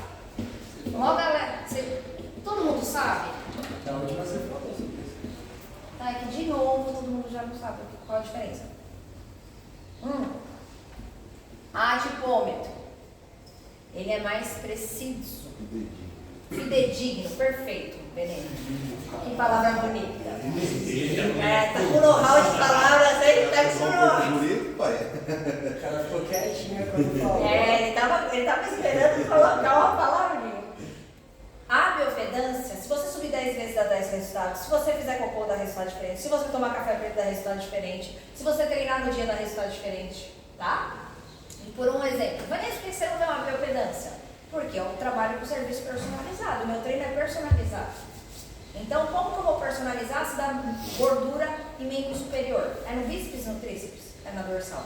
Ó, galera, todo mundo sabe? Da última você falou sobre isso. Tá, é que de novo todo mundo já não sabe qual a diferença. Adipômetro. Ele é mais preciso. Fidedigno, perfeito, Benê. Que palavra bonita. Tá com know-how de palavras aí, tá com know-how. Bonito, pai. O cara ficou quietinho quando falou. Ele tava esperando colocar uma palavrinha. A biopedância, se você subir 10 vezes dá 10 resultados, se você fizer cocô dá resultado diferente, se você tomar café preto dá resultado diferente, se você treinar no dia dá resultado diferente, tá? E por um exemplo, Vanessa, por que você não tem uma biopedância? Porque eu trabalho com serviço personalizado, meu treino é personalizado. Então, como que eu vou personalizar se dá gordura em membro superior? É no bíceps, no tríceps? É na dorsal?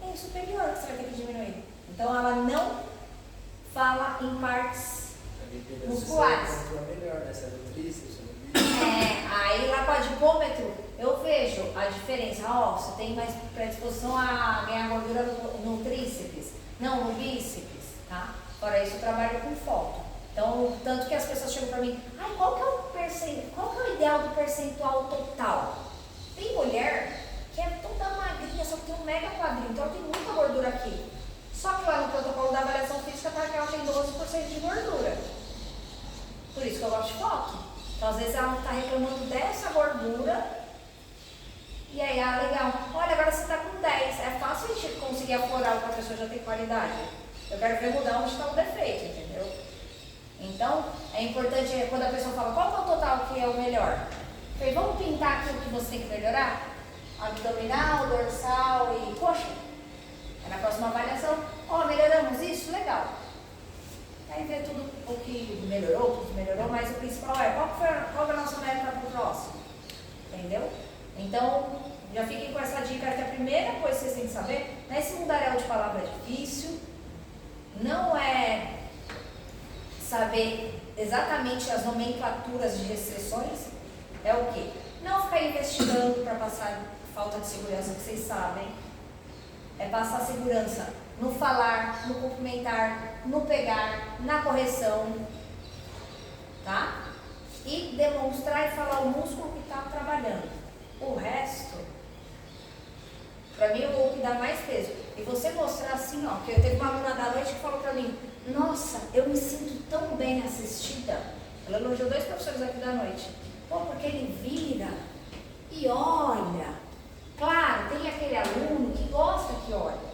É em superior que você vai ter que diminuir. Então, ela não fala em partes musculares. Aí lá com o adipômetro eu vejo a diferença. Ó, você tem mais predisposição a ganhar gordura no tríceps, não no bíceps, tá? Fora isso eu trabalho com foto. Então, tanto que as pessoas chegam pra mim, ai, qual que é o ideal do percentual total? Tem mulher que é toda magrinha, só que tem um mega quadril, então tem muita gordura aqui. Só que lá no protocolo da avaliação física está que ela tem 12% de gordura. Por isso que eu gosto de foto. Então, às vezes ela está reclamando dessa gordura. E aí, legal. Olha, agora você está com 10. É fácil a gente conseguir aflorar o que a pessoa já tem qualidade. Eu quero ver mudar onde está o defeito, entendeu? Então, é importante quando a pessoa fala qual que é o total que é o melhor. Eu falei, vamos pintar aquilo que você tem que melhorar? Abdominal, dorsal e coxa. Aí na próxima avaliação, melhoramos isso? Legal. Aí vê tudo o que melhorou, mas o principal é qual é a nossa meta para o próximo. Entendeu? Então, já fiquem com essa dica que a primeira coisa que vocês têm que saber, não é esse mundaréu de palavra difícil, não é saber exatamente as nomenclaturas de restrições, é o quê? Não ficar investigando para passar falta de segurança que vocês sabem, é passar segurança no falar, no cumprimentar, no pegar, na correção, tá? E demonstrar e falar o músculo que está trabalhando. O resto, pra mim, é o que dá mais peso. E você mostrar assim, ó, que eu teve uma aluna da noite que falou pra mim, nossa, eu me sinto tão bem assistida. Ela elogiou 2 professores aqui da noite. Pô, porque ele vira e olha. Claro, tem aquele aluno que gosta que olha.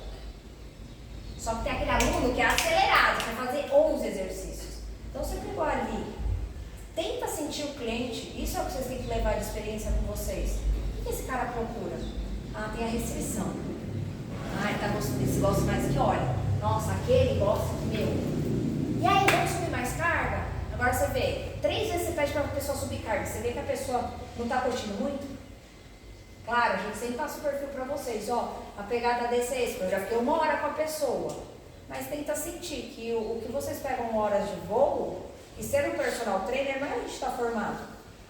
Só que tem aquele aluno que é acelerado, quer fazer 11 exercícios. Então você pegou ali, tenta sentir o cliente, isso é o que vocês têm que levar de experiência com vocês. O que esse cara procura? Tem a restrição. Esse gosta mais que olha. Nossa, aquele gosta que meu. E aí, vamos subir mais carga? Agora você vê, 3 vezes você pede para a pessoa subir carga, você vê que a pessoa não está curtindo muito? Claro, a gente sempre passa o perfil para vocês, a pegada desse é esse, eu já fiquei 1 hora com a pessoa, mas tenta sentir que o que vocês pegam horas de voo, e ser um personal trainer não é a gente estar formado,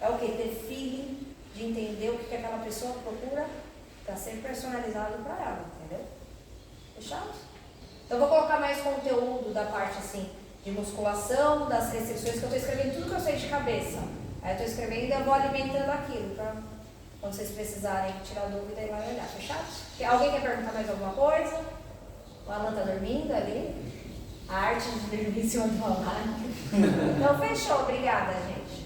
é o que? Ter feeling de entender o que aquela pessoa procura para ser personalizado para ela, entendeu? Fechados? Então eu vou colocar mais conteúdo da parte assim, de musculação, das restrições, que eu estou escrevendo tudo que eu sei de cabeça, aí eu estou escrevendo e eu vou alimentando aquilo, para quando vocês precisarem tirar dúvida e lá olhar. Fechados? Alguém quer perguntar mais alguma coisa? O Alan tá dormindo ali. A arte de dormir em cima do Alan. Então fechou. Obrigada, gente.